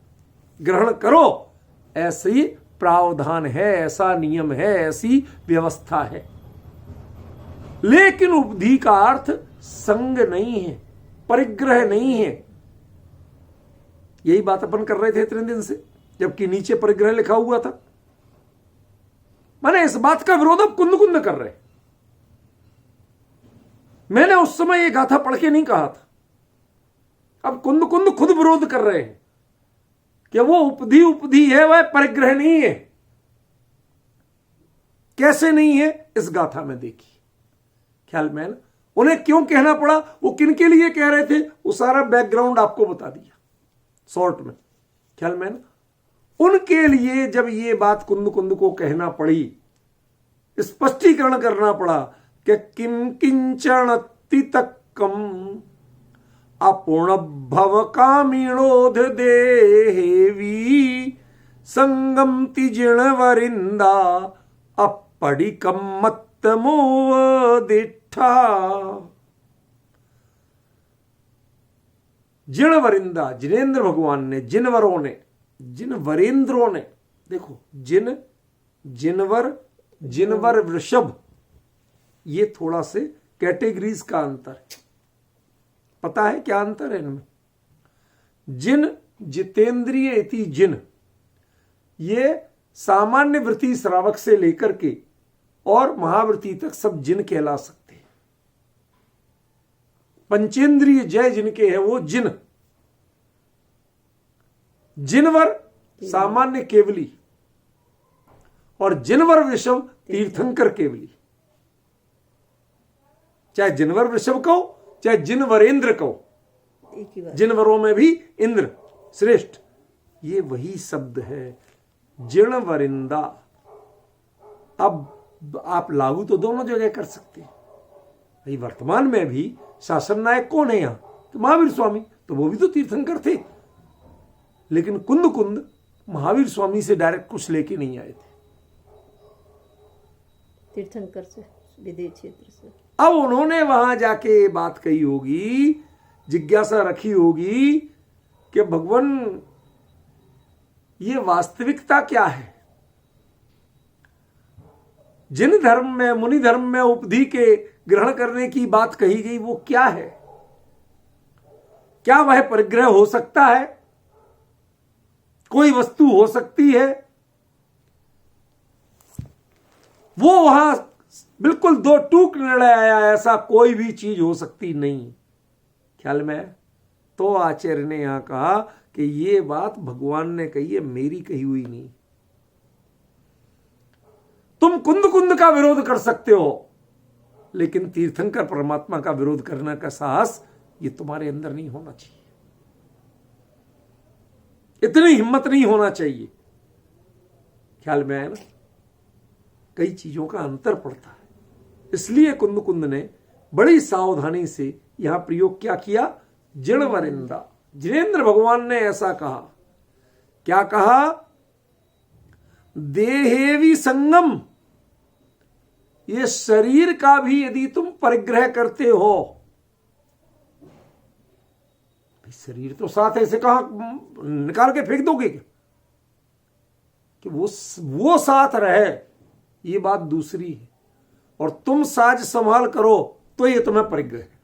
ग्रहण करो, ऐसी प्रावधान है, ऐसा नियम है, ऐसी व्यवस्था है। लेकिन उपधि का अर्थ संग नहीं है, परिग्रह नहीं है। यही बात अपन कर रहे थे इतने दिन से, जबकि नीचे परिग्रह लिखा हुआ था। मैंने इस बात का विरोध अब कुंद कर रहे। मैंने उस समय ये गाथा पढ़ के नहीं कहा था, अब कुंद कुंद खुद विरोध कर रहे हैं कि वो उपधि उपधि है, वह परिग्रह नहीं है। कैसे नहीं है इस गाथा में देखिए। ख्याल में ना, उन्हें क्यों कहना पड़ा, वो किन के लिए कह रहे थे, वो सारा बैकग्राउंड आपको बता दिया शॉर्ट में। ख्याल में ना, उनके लिए जब ये बात कुंद कुंद को कहना पड़ी, स्पष्टीकरण करना पड़ा कि किम किंचन तितक्कम अपूर्ण भव कामिणोध देवी संगम तिजिण वरिंदा अपड़िकम मत्त मोह दिठा। जिण वरिंदा, जिनेन्द्र भगवान ने, जिनवरों ने, जिन वरेंद्रों ने, देखो जिन, जिनवर, जिनवर, वृषभ, ये थोड़ा से कैटेगरीज का अंतर है। पता है क्या अंतर है इनमें? जिन, जितेंद्रिय इति जिन, ये सामान्य वृत्ति श्रावक से लेकर के और महावृत्ति तक सब जिन कहला सकते हैं। पंचेंद्रिय जय जिनके है वो जिन। जिनवर सामान्य केवली और जिनवर वृषभ तीर्थंकर केवली। चाहे जिनवर वृषभ कहो चाहे जिनवरेंद्र कहो, एक ही बात। जिनवरों में भी इंद्र श्रेष्ठ, ये वही शब्द है जिण वरिंदा। अब आप लागू तो दोनों जगह कर सकते हैं भाई। वर्तमान में भी शासन नायक कौन है यहां? तो महावीर स्वामी, तो वो भी तो तीर्थंकर थे। लेकिन कुंद कुंद महावीर स्वामी से डायरेक्ट कुछ लेके नहीं आए थे, तीर्थंकर से, विदेश क्षेत्र से। अब उन्होंने वहां जाके बात कही होगी, जिज्ञासा रखी होगी कि भगवान ये वास्तविकता क्या है। जिन धर्म में, मुनि धर्म में उपधि के ग्रहण करने की बात कही गई वो क्या है? क्या वह परिग्रह हो सकता है? कोई वस्तु हो सकती है? वो वहां बिल्कुल दो टूक निर्णय आया, ऐसा कोई भी चीज हो सकती नहीं। ख्याल में तो आचार्य ने यहां कहा कि ये बात भगवान ने कही है, मेरी कही हुई नहीं। तुम कुंद कुंद का विरोध कर सकते हो, लेकिन तीर्थंकर परमात्मा का विरोध करने का साहस ये तुम्हारे अंदर नहीं होना चाहिए। इतनी हिम्मत नहीं होना चाहिए। ख्याल में आया ना, कई चीजों का अंतर पड़ता है। इसलिए कुंद कुंद ने बड़ी सावधानी से यहां प्रयोग क्या किया? जिण वरिंदा। जिनेन्द्र भगवान ने ऐसा कहा। क्या कहा? देहेवी संगम, ये शरीर का भी यदि तुम परिग्रह करते हो, शरीर तो साथ ऐसे कहा निकाल के फेंक दोगे क्या? कि वो साथ रहे, ये बात दूसरी है। और तुम साज संभाल करो तो ये तुम्हें परिग्रह है।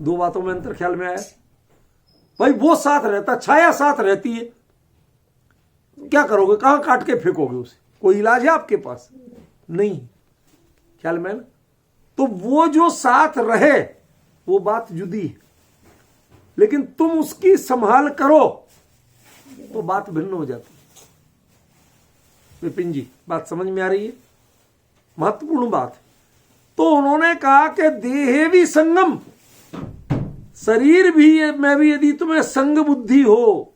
दो बातों में अंतर ख्याल में आया भाई। वो साथ रहता, छाया साथ रहती है, क्या करोगे? कहां काट के फेंकोगे उसे? कोई इलाज है आपके पास? नहीं। ख्याल में ना, तो वो जो साथ रहे वो बात जुदी है, लेकिन तुम उसकी संभाल करो तो बात भिन्न हो जाती है। विपिन जी, बात समझ में आ रही है? महत्वपूर्ण बात है। तो उन्होंने कहा कि देहेवी संगम, शरीर भी में भी यदि तुम्हें संग बुद्धि हो,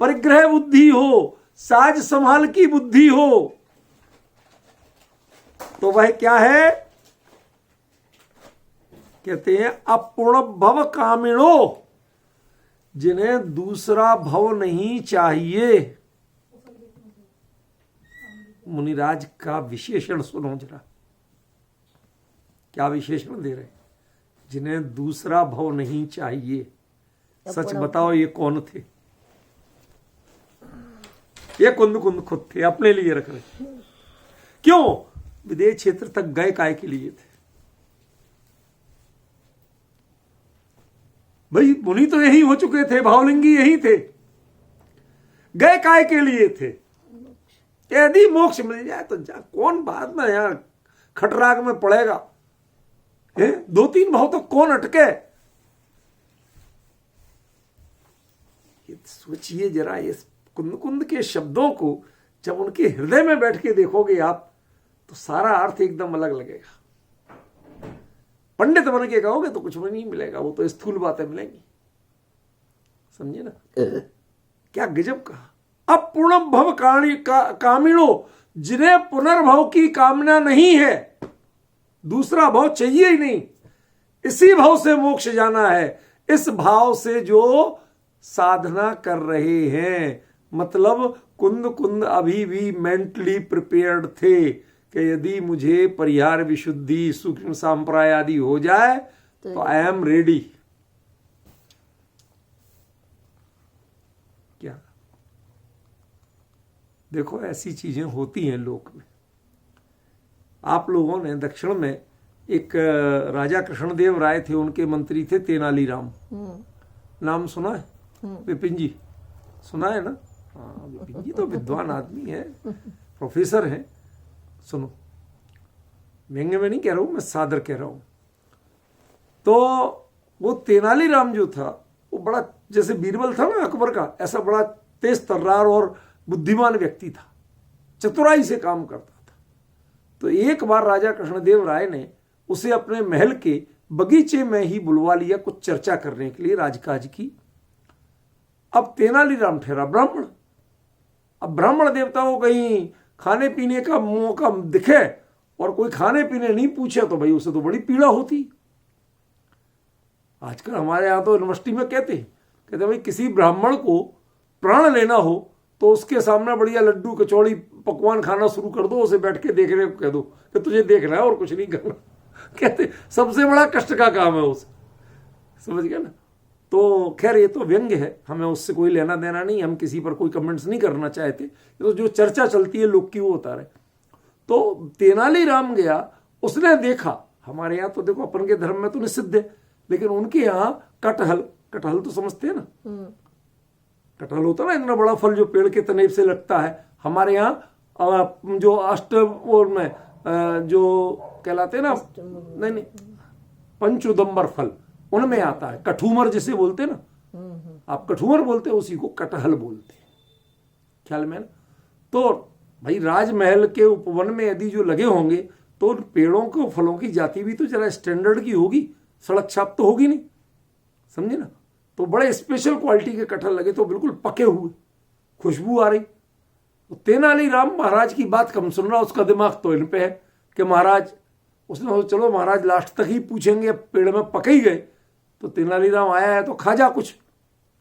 परिग्रह बुद्धि हो, साज संभाल की बुद्धि हो, तो वह क्या है? कहते हैं अपूर्ण भव कामिणो, जिन्हें दूसरा भव नहीं चाहिए। मुनिराज का विशेषण सुनो जरा, क्या विशेषण दे रहे? जिन्हें दूसरा भव नहीं चाहिए। सच बताओ ये कौन थे? ये कुंद कुंद खुद थे, अपने लिए रख रहे। क्यों? विदेश क्षेत्र तक गए काय के लिए थे भाई? मुनि तो यही हो चुके थे, भावलिंगी यही थे, गए काय के लिए थे? यदि मोक्ष मिल जाए तो जा, कौन बाद में यार खटराग में पड़ेगा? 2-3 भाव तो कौन अटके? सोचिए जरा, ये कुंद कुंद के शब्दों को जब उनके हृदय में बैठ के देखोगे आप, तो सारा अर्थ एकदम अलग लगेगा। पंडित बन के कहोगे तो कुछ भी नहीं मिलेगा, वो तो स्थूल बातें मिलेंगी। समझे ना, क्या गजब कहा। अपूर्ण भव कामिणो, जिन्हें पुनर्भव की कामना नहीं है, दूसरा भाव चाहिए ही नहीं, इसी भाव से मोक्ष जाना है, इस भाव से जो साधना कर रहे हैं। मतलब कुंद कुंद अभी भी मेंटली प्रिपेयर्ड थे कि यदि मुझे परिहार विशुद्धि सूक्ष्म सांप्राय आदि हो जाए तो आई एम रेडी। क्या देखो, ऐसी चीजें होती हैं लोक में। आप लोगों ने दक्षिण में एक राजा कृष्णदेव राय थे, उनके मंत्री थे तेनालीराम। नाम सुना है? विपिन जी सुना है ना? हाँ, विपिन जी तो विद्वान आदमी है, प्रोफेसर हैं। सुनो, व्यंग्य में नहीं कह रहा हूं मैं, सादर कह रहा हूं। तो वो तेनालीराम जो था, वो बड़ा, जैसे बीरबल था ना अकबर का, ऐसा बड़ा तेज तर्रार और बुद्धिमान व्यक्ति था, चतुराई से काम करता था। तो एक बार राजा कृष्णदेव राय ने उसे अपने महल के बगीचे में ही बुलवा लिया कुछ चर्चा करने के लिए, राजकाज की। अब तेनालीराम ठहरा ब्राह्मण। अब ब्राह्मण देवता को कहीं खाने पीने का मौका दिखे और कोई खाने पीने नहीं पूछे तो भाई उसे तो बड़ी पीड़ा होती। आजकल हमारे यहां तो यूनिवर्सिटी में कहते भाई किसी ब्राह्मण को प्राण लेना हो तो उसके सामने बढ़िया लड्डू कचौड़ी पकवान खाना शुरू कर दो, उसे बैठ के देखने को कह दो कि तुझे देखना है और कुछ नहीं करना। कहते सबसे बड़ा कष्ट का काम है उसे। समझ गया ना? तो खैर ये तो व्यंग्य है, हमें उससे कोई लेना देना नहीं, हम किसी पर कोई कमेंट्स नहीं करना चाहते। तो जो चर्चा चलती है लोग की वो होता रहे। तो तेनालीराम गया, उसने देखा, हमारे यहाँ तो देखो अपन के धर्म में तो निषिद्ध है, लेकिन उनके यहाँ कटहल तो समझते हैं ना, कटहल होता है ना इतना बड़ा फल जो पेड़ के तने से लगता है। हमारे यहाँ जो अष्टमोर में जो कहलाते हैं ना, नहीं पंचउदंबर फल, उनमें आता है कठूमर जिसे बोलते हैं ना, आप कठूमर बोलते हैं, उसी को कटहल बोलते हैं, ख्याल में ना। तो भाई राजमहल के उपवन में यदि जो लगे होंगे तो उन पेड़ों को फलों की जाति भी तो जरा स्टैंडर्ड की होगी, सड़क छाप तो होगी नहीं। समझे ना? तो बड़े स्पेशल क्वालिटी के कटहल लगे, तो बिल्कुल पके हुए, खुशबू आ रही। तो तेनालीराम महाराज की बात कम सुन रहा, उसका दिमाग तो इन पे है कि महाराज, उसने चलो महाराज लास्ट तक ही पूछेंगे, पेड़ में पके ही गए तो तेनालीराम आया है तो खा जा कुछ,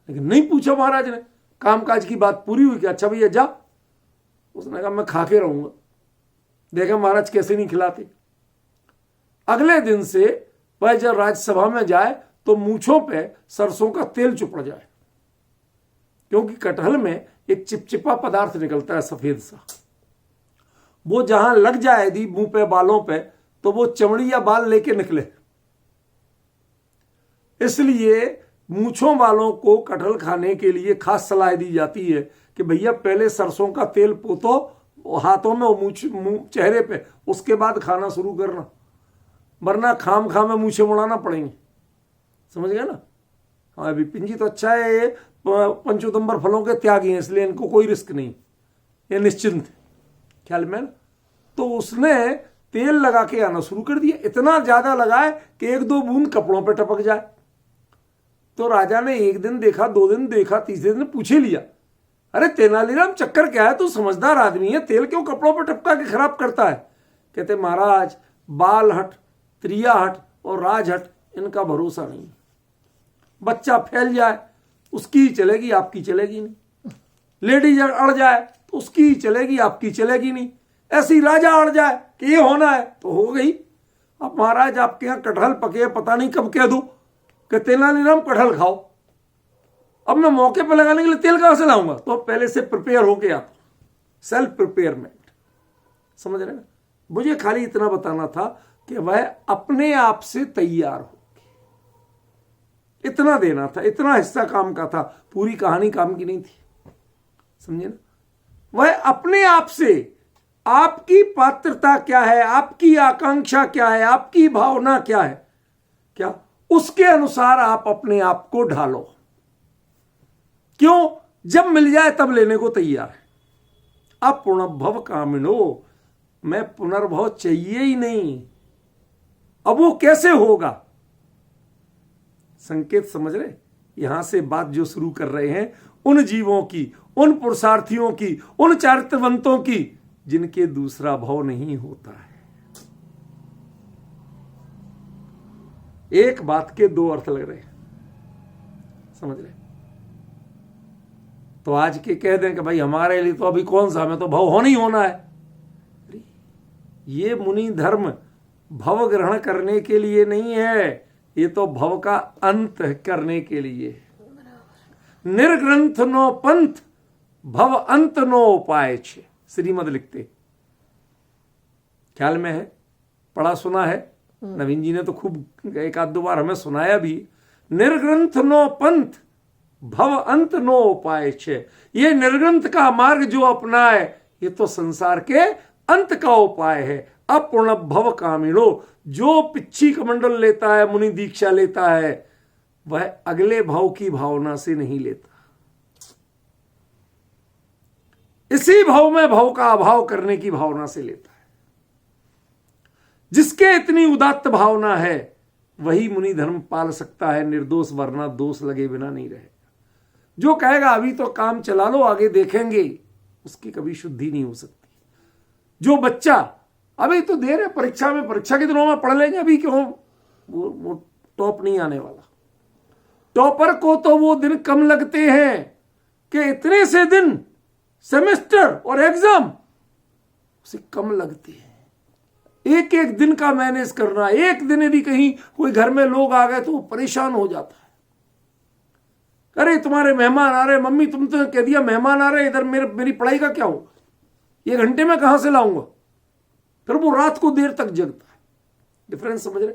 लेकिन नहीं पूछा महाराज ने। कामकाज की बात पूरी हुई कि अच्छा भैया जा। उसने कहा मैं खा के रहूंगा। देखा महाराज कैसे नहीं खिलाते। अगले दिन से वह जब राज्यसभा में जाए तो मूंछों पे सरसों का तेल चुपड़ जाए, क्योंकि कटहल में एक चिपचिपा पदार्थ निकलता है सफेद सा, वो जहां लग जाए यदि मुंह पे बालों पे तो वो चमड़ी या बाल लेके निकले। इसलिए मूंछों वालों को कटहल खाने के लिए खास सलाह दी जाती है कि भैया पहले सरसों का तेल पोतो हाथों में, मुंह चेहरे पे, उसके बाद खाना शुरू करना, वरना खाम में मूछे मुड़ाना पड़ेंगे। समझ गया ना? हाँ, विपिन जी तो अच्छा है, ये पंचउदंबर फलों के त्यागी हैं, इसलिए इनको कोई रिस्क नहीं, ये निश्चिंत है, ख्याल में ना। तो उसने तेल लगा के आना शुरू कर दिया, इतना ज्यादा लगाए कि 1-2 बूंद कपड़ों पे टपक जाए। तो राजा ने एक दिन देखा, 2 दिन देखा, तीसरे दिन पूछे लिया, अरे तेनालीराम चक्कर क्या है, तू समझदार आदमी है, तेल क्यों कपड़ों पर टपका के खराब करता है? कहते महाराज बाल हट, त्रिया हट और राज हट, इनका भरोसा नहीं। बच्चा फैल जाए उसकी ही चलेगी, आपकी चलेगी नहीं। लेडीज अड़ जाए तो उसकी ही चलेगी, आपकी चलेगी नहीं। ऐसी राजा अड़ जाए कि ये होना है तो हो गई। अब महाराज आपके यहाँ कटहल पके, पता नहीं कब कह दो कि तेनालीराम कटहल खाओ, अब मैं मौके पर लगाने के लिए तेल कहां से लाऊंगा? तो पहले से प्रिपेयर हो गया, सेल्फ प्रिपेयरमेंट। समझ रहे ना? मुझे खाली इतना बताना था कि वह अपने आप से तैयार हो, इतना देना था, इतना हिस्सा काम का था, पूरी कहानी काम की नहीं थी। समझे ना? वह अपने आप से, आपकी पात्रता क्या है, आपकी आकांक्षा क्या है, आपकी भावना क्या है, क्या उसके अनुसार आप अपने आप को ढालो। क्यों? जब मिल जाए तब लेने को तैयार है। अब पुनर्भव कामिनो, मैं पुनर्भव चाहिए ही नहीं। अब वो कैसे होगा? संकेत समझ रहे? यहां से बात जो शुरू कर रहे हैं उन जीवों की, उन पुरुषार्थियों की, उन चारित्रवंतों की जिनके दूसरा भाव नहीं होता है। एक बात के दो अर्थ लग रहे हैं, समझ रहे? तो आज के कह दें कि भाई हमारे लिए तो अभी कौन सा, हमें तो भव होना ही होना है। ये मुनि धर्म भव ग्रहण करने के लिए नहीं है, ये तो भव का अंत करने के लिए है। निर्ग्रंथ नो पंथ, भव अंत नो उपाय छे, श्रीमद लिखते। ख्याल में है? पढ़ा सुना है? नवीन जी ने तो खूब एक आध दो बार हमें सुनाया भी। निर्ग्रंथ नो पंथ, भव अंत नो उपाय छे। ये निर्ग्रंथ का मार्ग जो अपनाए, ये तो संसार के अंत का उपाय है। अपूर्ण भव कामिनो, जो पिच्छी कमंडल लेता है, मुनि दीक्षा लेता है, वह अगले भाव की भावना से नहीं लेता, इसी भाव में भाव का अभाव करने की भावना से लेता है। जिसके इतनी उदात्त भावना है वही मुनि धर्म पाल सकता है निर्दोष, वरना दोष लगे बिना नहीं रहेगा। जो कहेगा अभी तो काम चला लो आगे देखेंगे, उसकी कभी शुद्धि नहीं हो सकती। जो बच्चा अभी तो देर है, परीक्षा में, परीक्षा के दिनों में पढ़ लेंगे, अभी क्यों, वो टॉप नहीं आने वाला। टॉपर को तो वो दिन कम लगते हैं कि इतने से दिन सेमेस्टर और एग्जाम उसे कम लगते हैं। एक एक दिन का मैनेज करना, एक दिन यदि कहीं कोई घर में लोग आ गए तो वो परेशान हो जाता है। अरे तुम्हारे मेहमान आ रहे, मम्मी तुम तो कह दिया मेहमान आ रहे, इधर मेरी पढ़ाई का क्या होगा, ये घंटे में कहां से लाऊंगा। फिर वो रात को देर तक जगता है। डिफरेंस समझ रहे?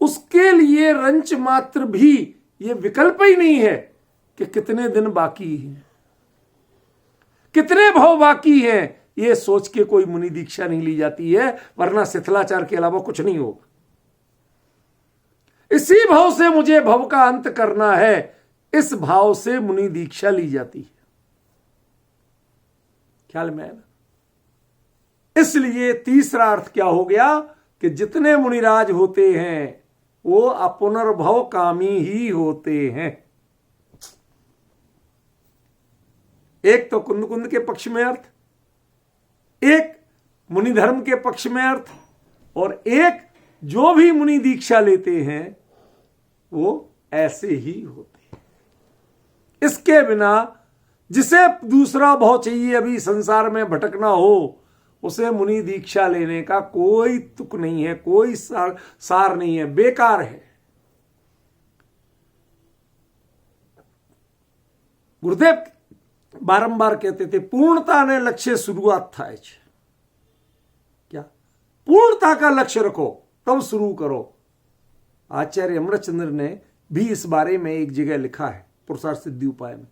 उसके लिए रंच मात्र भी ये विकल्प ही नहीं है कि कितने दिन बाकी हैं, कितने भाव बाकी हैं। ये सोच के कोई मुनि दीक्षा नहीं ली जाती है, वरना शिथिलाचार के अलावा कुछ नहीं होगा। इसी भाव से मुझे भव का अंत करना है, इस भाव से मुनि दीक्षा ली जाती है। ख्याल में है ना? इसलिए तीसरा अर्थ क्या हो गया कि जितने मुनिराज होते हैं वो अपुनर्भव कामी ही होते हैं। एक तो कुंद कुंद के पक्ष में अर्थ, एक मुनि धर्म के पक्ष में अर्थ, और एक जो भी मुनि दीक्षा लेते हैं वो ऐसे ही होते हैं। इसके बिना जिसे दूसरा भाव चाहिए, अभी संसार में भटकना हो, उसे मुनि दीक्षा लेने का कोई तुक नहीं है, कोई सार नहीं है, बेकार है। गुरुदेव बारंबार कहते थे पूर्णता ने लक्ष्य शुरुआत था। क्या पूर्णता का लक्ष्य रखो तब शुरू करो। आचार्य अमृतचंद्र ने भी इस बारे में एक जगह लिखा है, पुरुषार्थ सिद्धि उपाय में।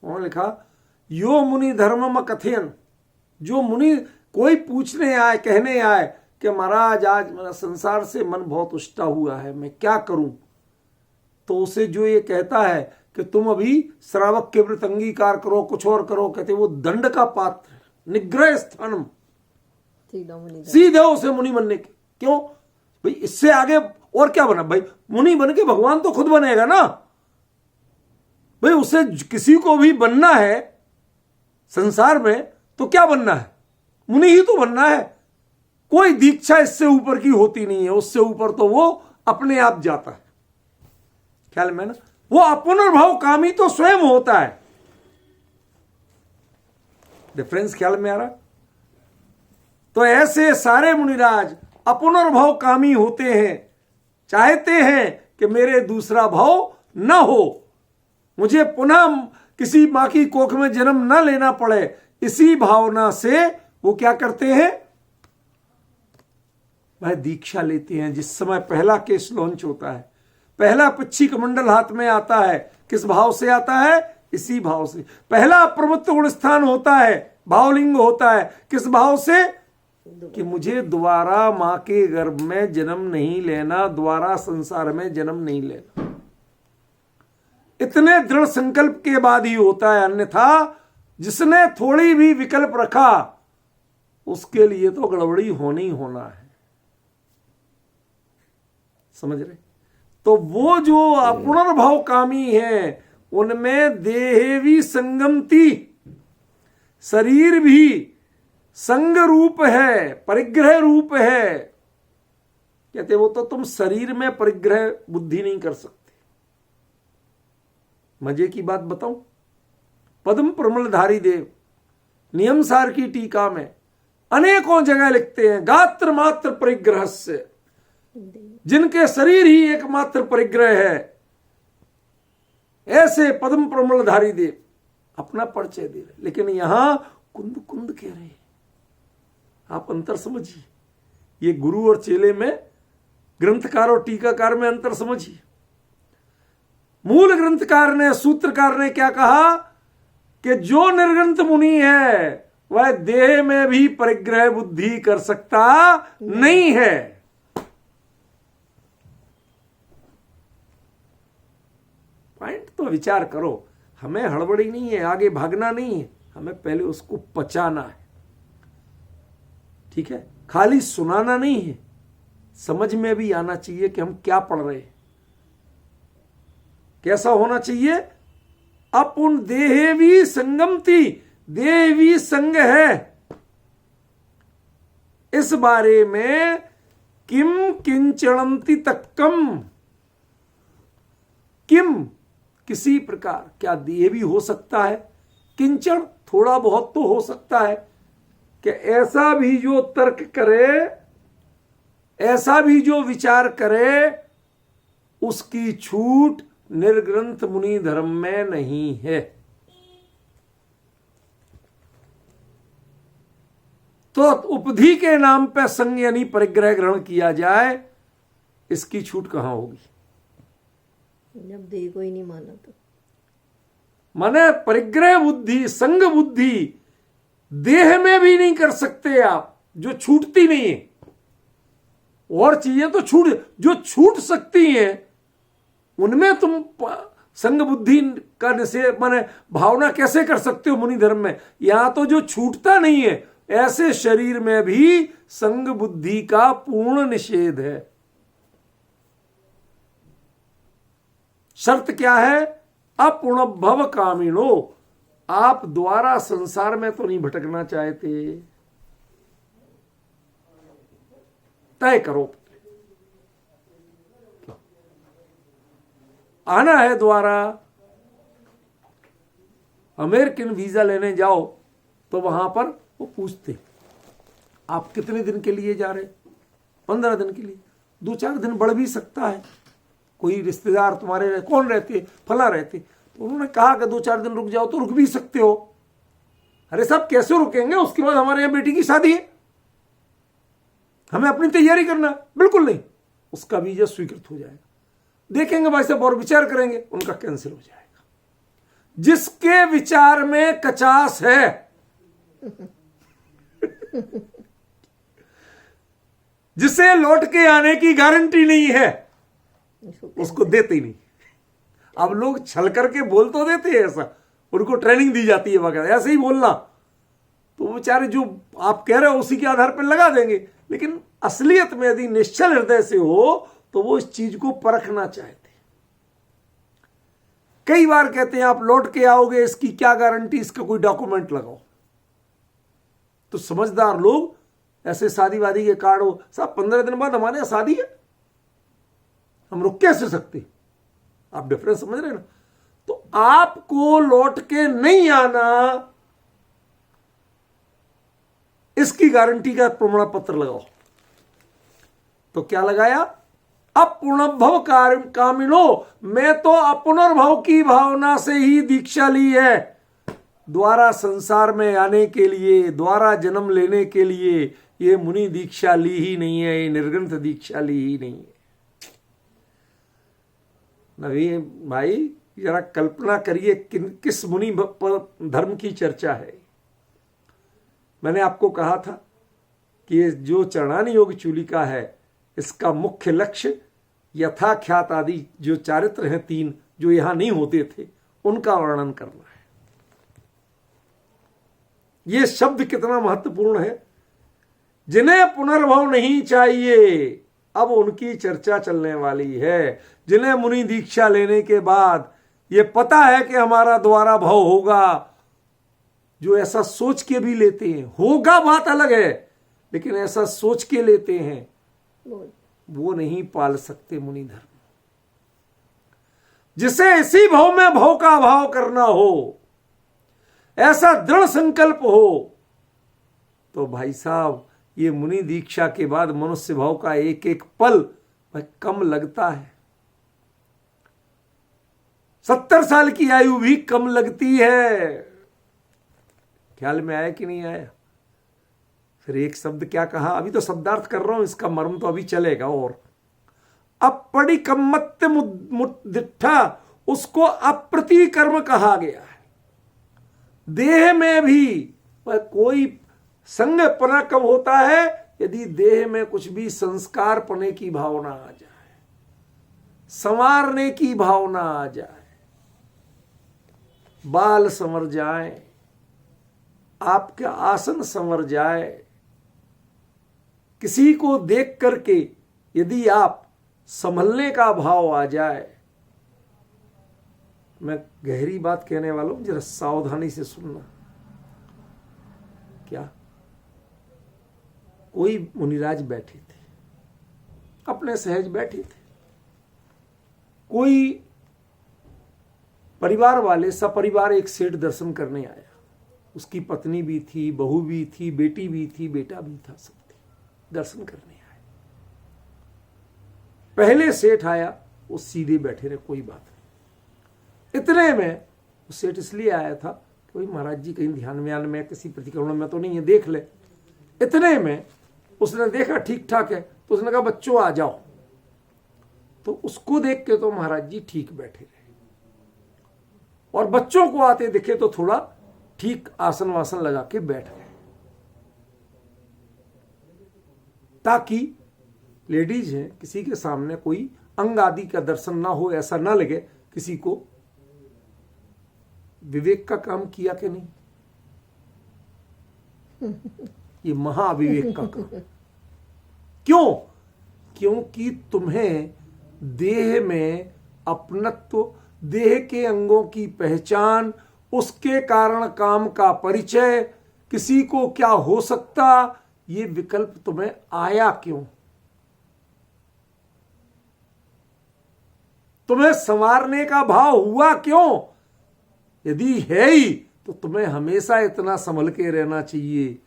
उन्होंने लिखा, यो मुनि धर्मम कथयन, जो मुनि कोई पूछने आए, कहने आए कि महाराज आज मेरा संसार से मन बहुत उष्टा हुआ है, मैं क्या करूं, तो उसे जो ये कहता है कि तुम अभी श्रावक के व्रत अंगीकार करो, कुछ और करो, कहते वो दंड का पात्र, निग्रह स्थानम, सीधे उसे मुनि बनने के। क्यों भाई, इससे आगे और क्या बना भाई? मुनि बन के भगवान तो खुद बनेगा ना भाई। उसे किसी को भी बनना है संसार में तो क्या बनना है? मुनि ही तो बनना है। कोई दीक्षा इससे ऊपर की होती नहीं है, उससे ऊपर तो वो अपने आप जाता है। ख्याल में ना? वो अपुनर्भव कामी तो स्वयं होता है। डिफरेंस ख्याल में आ रहा? तो ऐसे सारे मुनिराज अपुनर्भव कामी होते हैं, चाहते हैं कि मेरे दूसरा भाव न हो, मुझे पुनः किसी मां की कोख में जन्म न लेना पड़े। इसी भावना से वो क्या करते हैं? वह दीक्षा लेते हैं। जिस समय पहला केस लॉन्च होता है, पहला पिच्छी कमंडल हाथ में आता है, किस भाव से आता है? इसी भाव से। पहला प्रमुख गुण स्थान होता है, भावलिंग होता है, किस भाव से? कि मुझे दोबारा मां के गर्भ में जन्म नहीं लेना, दोबारा संसार में जन्म नहीं लेना। इतने दृढ़ संकल्प के बाद ही होता है, अन्यथा जिसने थोड़ी भी विकल्प रखा उसके लिए तो गड़बड़ी होनी होना है। समझ रहे? तो वो जो पुनर्भव कामी है उनमें देहेवी संगमति, शरीर भी संग रूप है, परिग्रह रूप है। कहते वो तो तुम शरीर में परिग्रह बुद्धि नहीं कर सकते। मजे की बात बताऊं, पद्म प्रमलधारी देव नियमसार की टीका में अनेकों जगह लिखते हैं, गात्र मात्र परिग्रह से, जिनके शरीर ही एकमात्र परिग्रह है, ऐसे पद्म प्रमलधारी देव अपना परिचय दे रहे। लेकिन यहां कुंद कुंद कह रहे हैं। आप अंतर समझिए, ये गुरु और चेले में, ग्रंथकार और टीकाकार में अंतर समझिए। मूल ग्रंथकार ने, सूत्रकार ने क्या कहा कि जो निर्ग्रंथ मुनि है वह देह में भी परिग्रह बुद्धि कर सकता नहीं है। पॉइंट तो विचार करो। हमें हड़बड़ी नहीं है, आगे भागना नहीं है, हमें पहले उसको पचाना है। ठीक है, खाली सुनाना नहीं है, समझ में भी आना चाहिए कि हम क्या पढ़ रहे हैं। कैसा होना चाहिए? अपुन देहेवी संगमति, देवी संग है। इस बारे में किम किंचणंति तक्कम, किम किसी प्रकार, क्या देह भी हो सकता है, किंचन थोड़ा बहुत तो हो सकता है कि ऐसा भी जो तर्क करे, ऐसा भी जो विचार करे, उसकी छूट निर्ग्रंथ मुनि धर्म में नहीं है। तो उपधि के नाम पर संग यानी परिग्रह ग्रहण किया जाए, इसकी छूट कहां होगी? जब देह को ही नहीं माना तो। माने परिग्रह बुद्धि, संग बुद्धि देह में भी नहीं कर सकते आप, जो छूटती नहीं है। और चीजें तो जो छूट सकती हैं उनमें तुम संग बुद्धि का निषेध, माने भावना कैसे कर सकते हो मुनि धर्म में? यहां तो जो छूटता नहीं है, ऐसे शरीर में भी संग बुद्धि का पूर्ण निषेध है। शर्त क्या है? अपुनर्भव कामिनो, आप द्वारा संसार में तो नहीं भटकना चाहते। तय करो, आना है द्वारा। अमेरिकन वीजा लेने जाओ तो वहां पर वो पूछते आप कितने दिन के लिए जा रहे? 15 दिन के लिए। 2-4 दिन बढ़ भी सकता है। कोई रिश्तेदार तुम्हारे कौन रहते? फला रहते। तो उन्होंने कहा कि 2-4 दिन रुक जाओ, तो रुक भी सकते हो। अरे साहब कैसे रुकेंगे? उसके बाद हमारे यहां बेटी की शादी है, हमें अपनी तैयारी करना। बिल्कुल नहीं, उसका वीजा स्वीकृत हो जाएगा। देखेंगे भाई साहब और विचार करेंगे, उनका कैंसिल हो जाएगा। जिसके विचार में कचास है, जिसे लौट के आने की गारंटी नहीं है, उसको देते ही नहीं। अब लोग छल करके बोल तो देते हैं ऐसा, उनको ट्रेनिंग दी जाती है वगैरह, ऐसे ही बोलना, तो वो बेचारे जो आप कह रहे हो उसी के आधार पर लगा देंगे। लेकिन असलियत में यदि निश्चल हृदय से हो तो वो इस चीज को परखना चाहते। कई बार कहते हैं आप लौट के आओगे, इसकी क्या गारंटी, इसका कोई डॉक्यूमेंट लगाओ। तो समझदार लोग ऐसे शादी वादी के कार्ड हो, साहब 15 दिन बाद हमारे यहां शादी है, हम रुक कैसे सकते? आप डिफरेंस समझ रहे हैं ना? तो आपको लौट के नहीं आना, इसकी गारंटी का प्रमाण पत्र लगाओ। तो क्या लगाया? अपुनर्भव कामिनो, मैं तो अपुनर्भव की भावना से ही दीक्षा ली है। द्वारा संसार में आने के लिए, द्वारा जन्म लेने के लिए ये मुनि दीक्षा ली ही नहीं है, ये निर्ग्रंथ दीक्षा ली ही नहीं है। नवीन भाई जरा कल्पना करिए किस मुनि धर्म की चर्चा है। मैंने आपको कहा था कि ये जो चरणान योग चूलिका है, इसका मुख्य लक्ष्य यथाख्यात आदि जो चारित्र हैं 3, जो यहां नहीं होते थे, उनका वर्णन करना है। यह शब्द कितना महत्वपूर्ण है। जिन्हें पुनर्भव नहीं चाहिए, अब उनकी चर्चा चलने वाली है। जिन्हें मुनि दीक्षा लेने के बाद ये पता है कि हमारा दोबारा भव होगा, जो ऐसा सोच के भी लेते हैं, होगा बात अलग है, लेकिन ऐसा सोच के लेते हैं, वो नहीं पाल सकते मुनि धर्म। जिसे इसी भव में भव का अभाव करना हो, ऐसा दृढ़ संकल्प हो, तो भाई साहब ये मुनि दीक्षा के बाद मनुष्य भाव का एक एक पल भाई कम लगता है। 70 साल की आयु भी कम लगती है। ख्याल में आया कि नहीं आया? फिर एक शब्द क्या कहा, अभी तो शब्दार्थ कर रहा हूं, इसका मर्म तो अभी चलेगा। और अपरिकम्मत्य मुद्दिठा, उसको अप्रतिकर्म कहा गया है। देह में भी कोई संगपना कब होता है? यदि देह में कुछ भी संस्कार पने की भावना आ जाए, संवारने की भावना आ जाए, बाल संवर जाए, आपका आसन संवर जाए, किसी को देख करके यदि आप संभलने का भाव आ जाए। मैं गहरी बात कहने वाला हूं, जरा सावधानी से सुनना। क्या कोई मुनिराज बैठे थे, अपने सहज बैठे थे, कोई परिवार वाले सपरिवार एक सेठ दर्शन करने आया। उसकी पत्नी भी थी, बहू भी थी, बेटी भी थी, बेटा भी था, सब थे, दर्शन करने आए। पहले सेठ आया, वो सीधे बैठे रहे, कोई बात नहीं। इतने में वो सेठ इसलिए आया था कि भाई महाराज जी कहीं ध्यान व्यान में किसी प्रतिक्रमण में तो नहीं है, देख ले। इतने में उसने देखा ठीक ठाक है, तो उसने कहा बच्चों आ जाओ। तो उसको देख के तो महाराज जी ठीक बैठे रहे, और बच्चों को आते दिखे तो थोड़ा ठीक आसन वासन लगा के बैठ गए, ताकि लेडीज हैं, किसी के सामने कोई अंग आदि का दर्शन ना हो, ऐसा ना लगे किसी को। विवेक का काम किया कि नहीं? ये महाविवेक का काम। क्यों? क्योंकि तुम्हें देह में अपनत्व, देह के अंगों की पहचान, उसके कारण काम का परिचय, किसी को क्या हो सकता, ये विकल्प तुम्हें आया क्यों? तुम्हें संवारने का भाव हुआ क्यों? यदि है ही तो तुम्हें हमेशा इतना संभल के रहना चाहिए।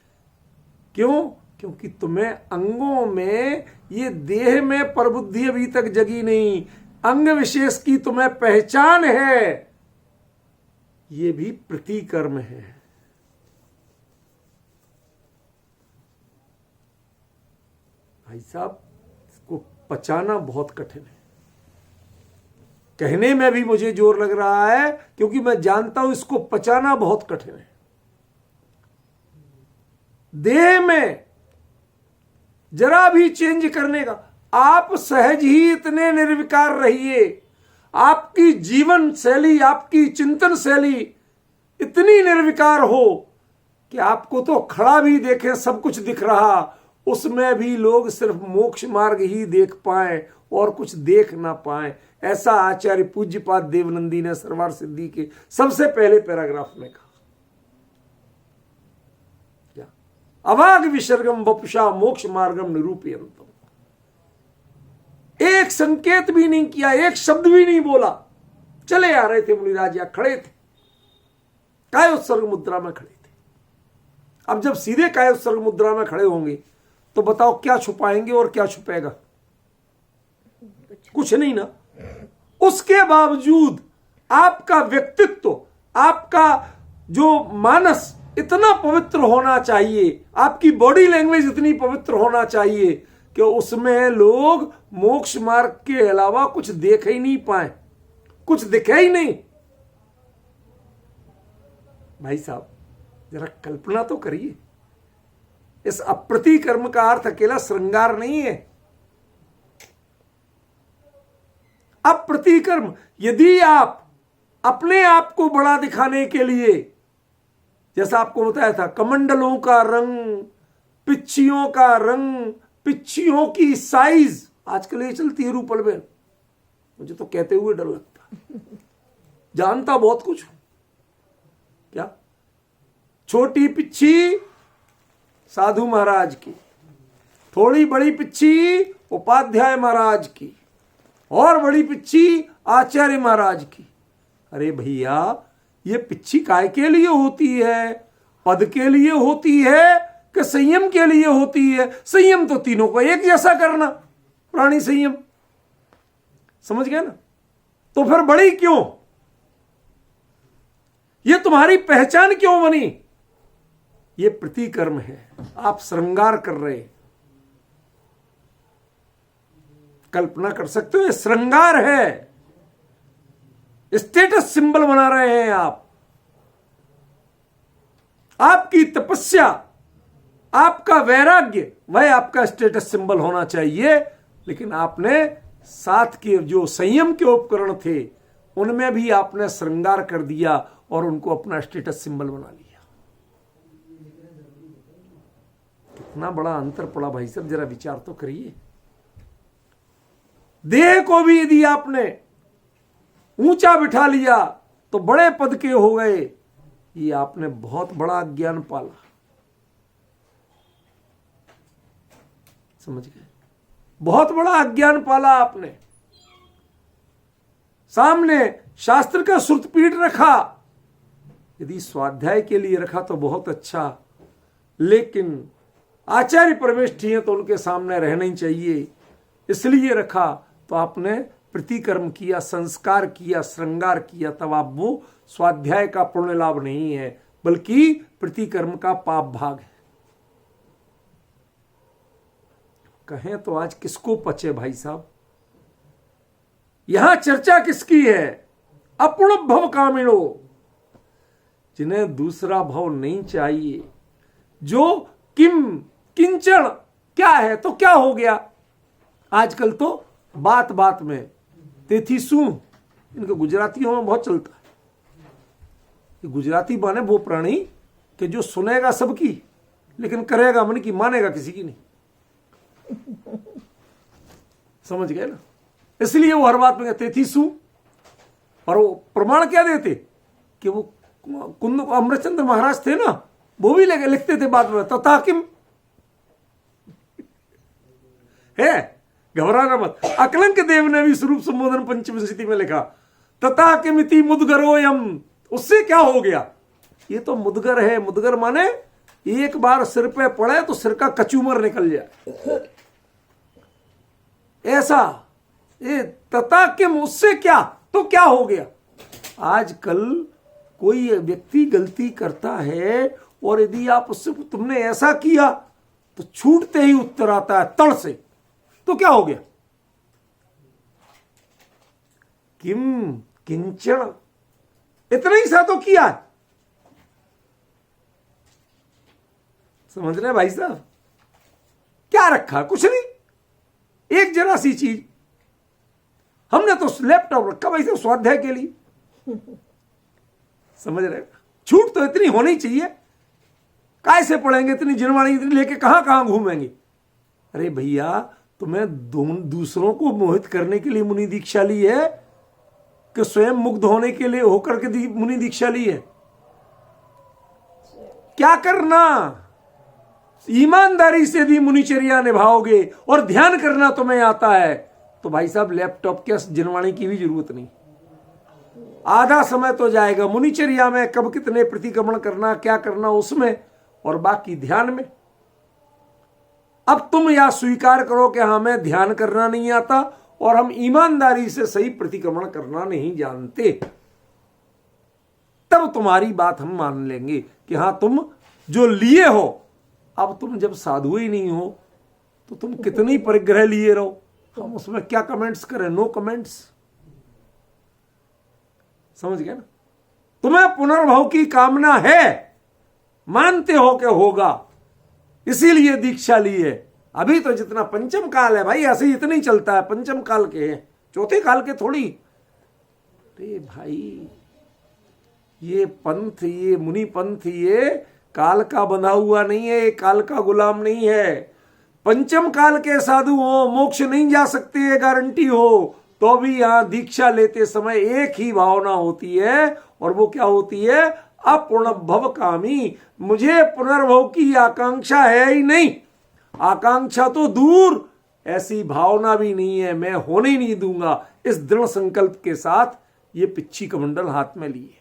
क्यों? क्योंकि तुम्हें अंगों में, ये देह में प्रबुद्धि अभी तक जगी नहीं, अंग विशेष की तुम्हें पहचान है, ये भी प्रतिकर्म है। भाई साहब, इसको पचाना बहुत कठिन है। कहने में भी मुझे जोर लग रहा है, क्योंकि मैं जानता हूं इसको पचाना बहुत कठिन है। देह में जरा भी चेंज करने का, आप सहज ही इतने निर्विकार रहिए, आपकी जीवन शैली, आपकी चिंतन शैली इतनी निर्विकार हो कि आपको तो खड़ा भी देखें सब कुछ दिख रहा, उसमें भी लोग सिर्फ मोक्ष मार्ग ही देख पाए और कुछ देख ना पाए। ऐसा आचार्य पूज्यपाद देवनंदी ने सर्वार सिद्धि के सबसे पहले पैराग्राफ में कहा। क्या? अभाग विसर्गम वपुषा मोक्ष मार्गम निरूपयन्तम। एक संकेत भी नहीं किया, एक शब्द भी नहीं बोला, चले आ रहे थे मुनिराज, या खड़े थे, कायोत्सर्ग मुद्रा में खड़े थे। अब जब सीधे कायोत्सर्ग मुद्रा में खड़े होंगे तो बताओ क्या छुपाएंगे और क्या छुपेगा? कुछ नहीं ना। उसके बावजूद आपका व्यक्तित्व, आपका जो मानस इतना पवित्र होना चाहिए, आपकी बॉडी लैंग्वेज इतनी पवित्र होना चाहिए कि उसमें लोग मोक्ष मार्ग के अलावा कुछ देख ही नहीं पाए, कुछ दिखे ही नहीं। भाई साहब, जरा कल्पना तो करिए, इस अप्रतिकर्म का अर्थ अकेला श्रृंगार नहीं है। अब प्रतिकर्म, यदि आप अपने आप को बड़ा दिखाने के लिए, जैसा आपको बताया था, कमंडलों का रंग, पिच्चियों का रंग, पिच्चियों की साइज, आजकल ये चलती है रूपल बेन, मुझे तो कहते हुए डर लगता, जानता बहुत कुछ हूं क्या। छोटी पिच्ची साधु महाराज की, थोड़ी बड़ी पिच्ची उपाध्याय महाराज की, और बड़ी पिच्ची आचार्य महाराज की। अरे भैया, ये पिच्ची काय के लिए होती है? पद के लिए होती है कि संयम के लिए होती है? संयम तो तीनों को एक जैसा करना, प्राणी संयम, समझ गए ना। तो फिर बड़ी क्यों? ये तुम्हारी पहचान क्यों बनी? ये प्रतिकर्म है, आप श्रृंगार कर रहे हैं। कल्पना कर सकते हो, ये श्रृंगार है, स्टेटस सिंबल बना रहे हैं आप। आपकी तपस्या, आपका वैराग्य, वह आपका स्टेटस सिंबल होना चाहिए। लेकिन आपने साथ के जो संयम के उपकरण थे उनमें भी आपने श्रृंगार कर दिया और उनको अपना स्टेटस सिंबल बना लिया। कितना बड़ा अंतर पड़ा भाई साहब, जरा विचार तो करिए। देह को भी यदि आपने ऊंचा बिठा लिया तो बड़े पद के हो गए, ये आपने बहुत बड़ा ज्ञान पाला, समझ गए, बहुत बड़ा अज्ञान पाला आपने। सामने शास्त्र का श्रुतपीठ रखा, यदि स्वाध्याय के लिए रखा तो बहुत अच्छा, लेकिन आचार्य प्रविष्टि है तो उनके सामने रहना ही चाहिए, इसलिए रखा। तो आपने प्रतिकर्म किया, संस्कार किया, श्रृंगार किया, तब आप वो स्वाध्याय का पुण्य लाभ नहीं है, बल्कि प्रतिकर्म का पाप भाग है। कहें तो आज किसको पचे भाई साहब? यहां चर्चा किसकी है? अपूर्ण भव कामिणो, जिन्हें दूसरा भव नहीं चाहिए, जो किंचन क्या है तो क्या हो गया। आजकल तो बात बात में तेथीसु, इनके गुजरातियों में बहुत चलता है। ये गुजराती माने वो प्राणी कि जो सुनेगा सबकी लेकिन करेगा मन की, मानेगा किसी की नहीं, समझ गए ना। इसलिए वो हर बात में कहते थी सु, और वो प्रमाण क्या देते कि वो कुंद अमृतचंद्र महाराज थे ना, वो भी लिखते थे बाद में तथा किम है, घबराना मत। अकलंक देव ने भी स्वरूप संबोधन पंचविंशति में लिखा तथा किमिति मुदगरोयम, उससे क्या हो गया? ये तो मुदगर है। मुदगर माने एक बार सिर पे पड़े तो सिर का कचूमर निकल जाए, ऐसा। ये तथा किम, उससे क्या तो क्या हो गया। आजकल कोई व्यक्ति गलती करता है और यदि आप उससे तुमने ऐसा किया तो छूटते ही उत्तर आता है तड़ से, तो क्या हो गया? किम किंचन, इतना ही सा तो किया। समझ रहे भाई साहब? क्या रखा? कुछ नहीं, एक जरा सी चीज। हमने तो लैपटॉप रखा भाई साहब स्वाध्याय के लिए, समझ रहे? छूट तो इतनी होनी चाहिए। काय से पढ़ेंगे इतनी जिनवाणी, इतनी लेके कहां कहां घूमेंगे। अरे भैया, तुम्हें दूसरों को मोहित करने के लिए मुनि दीक्षा ली है कि स्वयं मुग्ध होने के लिए होकर के मुनि दीक्षा ली है? क्या करना? ईमानदारी से भी मुनिचर्या निभाओगे और ध्यान करना तुम्हें आता है तो भाई साहब लैपटॉप के जिनवाणी की भी जरूरत नहीं। आधा समय तो जाएगा मुनिचर्या में, कब कितने प्रतिक्रमण करना, क्या करना उसमें, और बाकी ध्यान में। अब तुम या स्वीकार करो कि हमें ध्यान करना नहीं आता और हम ईमानदारी से सही प्रतिक्रमण करना नहीं जानते, तब तुम्हारी बात हम मान लेंगे कि हां तुम जो लिए हो। अब तुम जब साधु ही नहीं हो तो तुम कितनी परिग्रह लिए रहो, हम उसमें क्या कमेंट्स करें? नो कमेंट्स, समझ गए ना। तुम्हें पुनर्भव की कामना है, मानते हो कि होगा, इसीलिए दीक्षा ली है। अभी तो जितना पंचम काल है भाई, ऐसे ही इतना ही चलता है, पंचम काल के हैं, चौथे काल के थोड़ी। अरे भाई, ये पंथ, ये मुनि पंथ, ये काल का बंधा हुआ नहीं है, ये काल का गुलाम नहीं है। पंचम काल के साधु हो, मोक्ष नहीं जा सकते ये गारंटी हो, तो भी यहां दीक्षा लेते समय एक ही भावना होती है, और वो क्या होती है? अपुनर्भव कामी। मुझे पुनर्भव की आकांक्षा है ही नहीं। आकांक्षा तो दूर, ऐसी भावना भी नहीं है, मैं होने ही नहीं दूंगा। इस दृढ़ संकल्प के साथ ये पिच्छी कमंडल हाथ में लिए।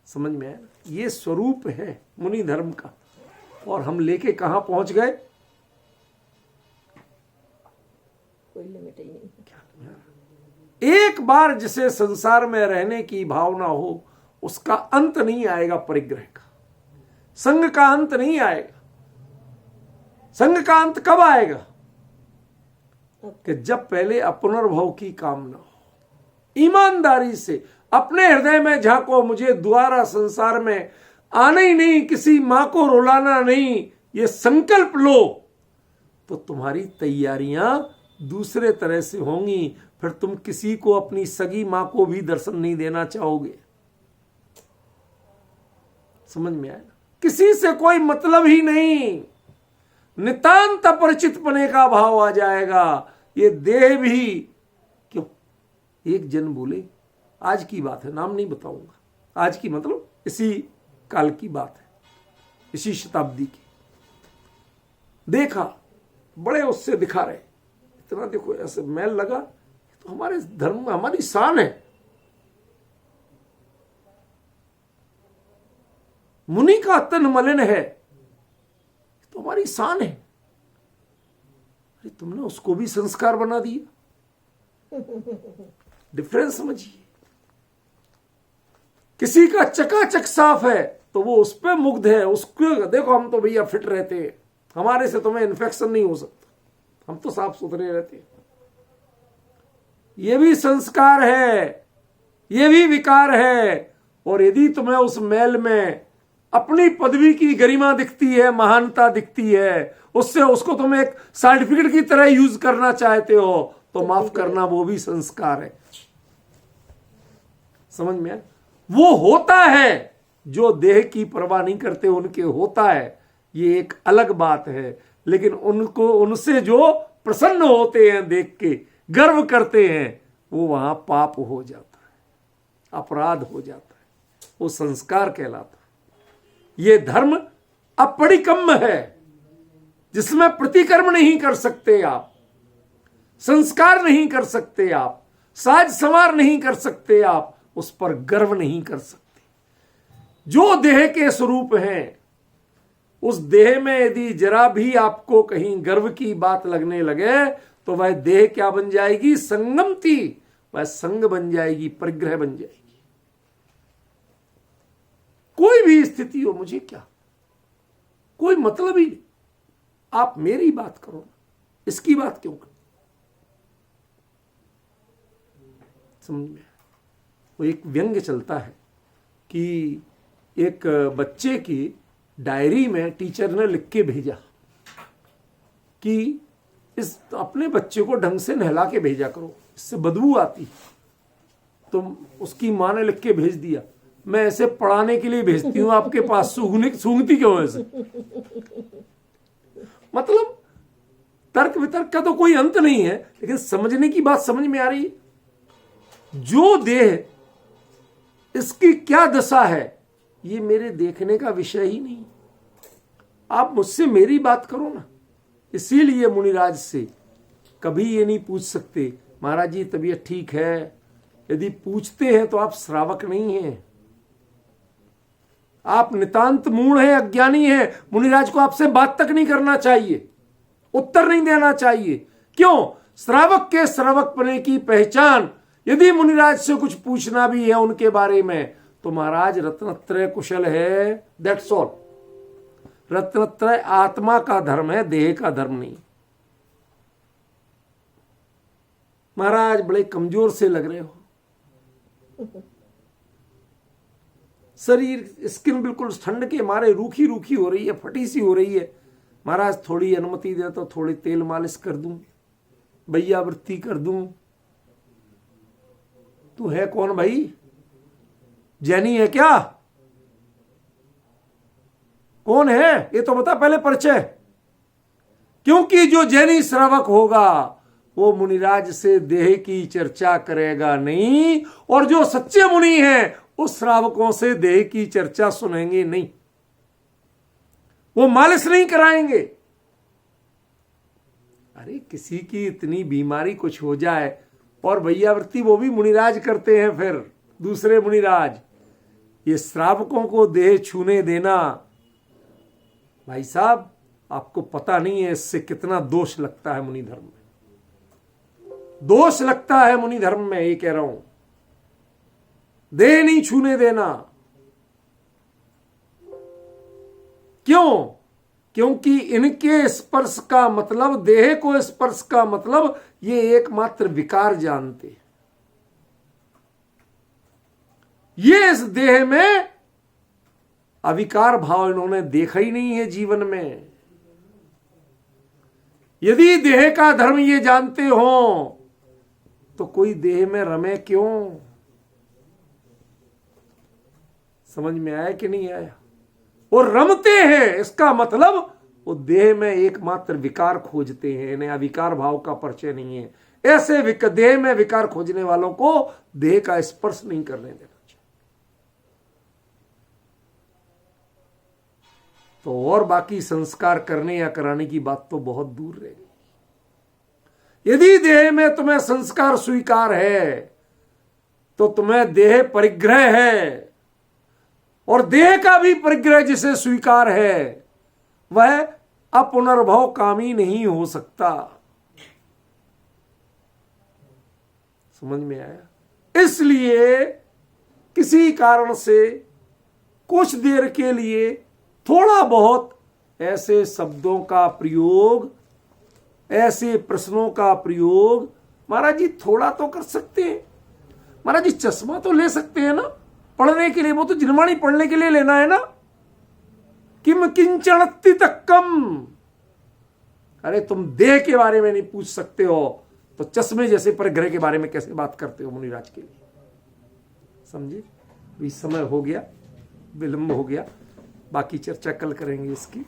समझ में आया? ये स्वरूप है मुनि धर्म का। और हम लेके कहां पहुंच गए? कोई लिमिट ही नहीं। एक बार जिसे संसार में रहने की भावना हो, उसका अंत नहीं आएगा परिग्रह का, संग का अंत नहीं आएगा। संग का अंत कब आएगा? कि जब पहले अपुनर्भव की कामना हो। ईमानदारी से अपने हृदय में झांको, मुझे दोबारा संसार में आना ही नहीं, किसी मां को रुलाना नहीं, ये संकल्प लो, तो तुम्हारी तैयारियां दूसरे तरह से होंगी। फिर तुम किसी को, अपनी सगी मां को भी दर्शन नहीं देना चाहोगे। समझ में आया? किसी से कोई मतलब ही नहीं, नितांत अपरिचित पने का भाव आ जाएगा। ये देह भी क्यों? एक जन बोले, आज की बात है, नाम नहीं बताऊंगा, आज की मतलब इसी काल की बात है, इसी शताब्दी की। देखा, बड़े उससे दिखा रहे, इतना देखो ऐसे मैल लगा, तो हमारे धर्म में हमारी शान है। मुनि का तन मलिन है, तो हमारी शान है। अरे तुमने उसको भी संस्कार बना दिया। डिफरेंस समझिए। किसी का चकाचक साफ है तो वो उस पर मुग्ध है, उसको देखो हम तो भैया फिट रहते हैं, हमारे से तुम्हें इन्फेक्शन नहीं हो सकता, हम तो साफ सुथरे रहते हैं। ये भी संस्कार है, ये भी विकार है। और यदि तुम्हें उस मैल में अपनी पदवी की गरिमा दिखती है, महानता दिखती है, उससे उसको तुम एक सर्टिफिकेट की तरह यूज करना चाहते हो, तो माफ करना, वो भी संस्कार है। समझ में आया? वो होता है जो देह की परवाह नहीं करते, उनके होता है, ये एक अलग बात है। लेकिन उनको, उनसे जो प्रसन्न होते हैं, देख के गर्व करते हैं, वो वहां पाप हो जाता है, अपराध हो जाता है, वो संस्कार कहलाता है। ये धर्म अपरिकम्म है, जिसमें प्रतिकर्म नहीं कर सकते आप, संस्कार नहीं कर सकते आप, साज संवार नहीं कर सकते आप, उस पर गर्व नहीं कर सकते। जो देह के स्वरूप हैं, उस देह में यदि जरा भी आपको कहीं गर्व की बात लगने लगे, तो वह देह क्या बन जाएगी? संगमती, वह संग बन जाएगी, परिग्रह बन जाएगी। कोई भी स्थिति हो, मुझे क्या, कोई मतलब ही नहीं। आप मेरी बात करो ना, इसकी बात क्यों करो? समझ में? वो एक व्यंग्य चलता है कि एक बच्चे की डायरी में टीचर ने लिख के भेजा कि इस अपने बच्चे को ढंग से नहला के भेजा करो, इससे बदबू आती। तो उसकी माँ ने लिख के भेज दिया, मैं ऐसे पढ़ाने के लिए भेजती हूं आपके पास, सूंघती क्यों ऐसे? मतलब तर्क वितर्क का तो कोई अंत नहीं है, लेकिन समझने की बात समझ में आ रही है। जो देह, इसकी क्या दशा है, ये मेरे देखने का विषय ही नहीं। आप मुझसे मेरी बात करो ना। इसीलिए मुनिराज से कभी ये नहीं पूछ सकते, महाराज जी तबीयत ठीक है। यदि पूछते हैं तो आप श्रावक नहीं हैं, आप नितांत मूढ़ हैं, अज्ञानी हैं। मुनिराज को आपसे बात तक नहीं करना चाहिए, उत्तर नहीं देना चाहिए। क्यों? श्रावक के श्रावक पने की पहचान, यदि मुनिराज से कुछ पूछना भी है उनके बारे में, तो महाराज रत्नत्रय कुशल है, दैट्स ऑल। रत्नत्रय आत्मा का धर्म है, देह का धर्म नहीं। महाराज बड़े कमजोर से लग रहे हो, शरीर, स्किन बिल्कुल ठंड के मारे रूखी रूखी हो रही है, फटी सी हो रही है। महाराज थोड़ी अनुमति दे तो थोड़ी तेल मालिश कर दूं। वैयावृत्ति कर दूं। तू है कौन भाई? जैनी है क्या? कौन है ये तो बता पहले परिचय। क्योंकि जो जैनी श्रावक होगा वो मुनिराज से देह की चर्चा करेगा नहीं, और जो सच्चे मुनि हैं उस श्रावकों से देह की चर्चा सुनेंगे नहीं, वो मालिश नहीं कराएंगे। अरे किसी की इतनी बीमारी कुछ हो जाए और वैयावृत्ति वो भी मुनिराज करते हैं, फिर दूसरे मुनिराज। ये श्रावकों को देह छूने देना, भाई साहब आपको पता नहीं है इससे कितना दोष लगता है मुनि धर्म में। दोष लगता है मुनि धर्म में, ये कह रहा हूं। देह नहीं छूने देना। क्यों? क्योंकि इनके स्पर्श का मतलब, देह को स्पर्श का मतलब ये एकमात्र विकार जानते हैं। ये इस देह में अविकार भाव इन्होंने देखा ही नहीं है जीवन में। यदि देह का धर्म ये जानते हो तो कोई देह में रमे क्यों? समझ में आया कि नहीं आया? वो रमते हैं, इसका मतलब वो देह में एकमात्र विकार खोजते हैं, इन्हें अविकार भाव का परिचय नहीं है। ऐसे देह में विकार खोजने वालों को देह का स्पर्श नहीं करने देना चाहिए। तो और बाकी संस्कार करने या कराने की बात तो बहुत दूर रह गई। यदि देह में तुम्हें संस्कार स्वीकार है तो तुम्हें देह परिग्रह है, और देह का भी परिग्रह जिसे स्वीकार है वह अपुनर्भव कामी नहीं हो सकता। समझ में आया? इसलिए किसी कारण से कुछ देर के लिए थोड़ा बहुत ऐसे शब्दों का प्रयोग, ऐसे प्रश्नों का प्रयोग महाराज जी थोड़ा तो कर सकते हैं। महाराज जी चश्मा तो ले सकते हैं ना पढ़ने के लिए, वो तो जिनवाणी पढ़ने के लिए लेना है ना। किम किंचनत्ति तक कम। अरे तुम देह के बारे में नहीं पूछ सकते हो तो चश्मे जैसे परिग्रह के बारे में कैसे बात करते हो मुनिराज के लिए? समझे? अभी समय हो गया, विलंब हो गया, बाकी चर्चा कल करेंगे इसकी।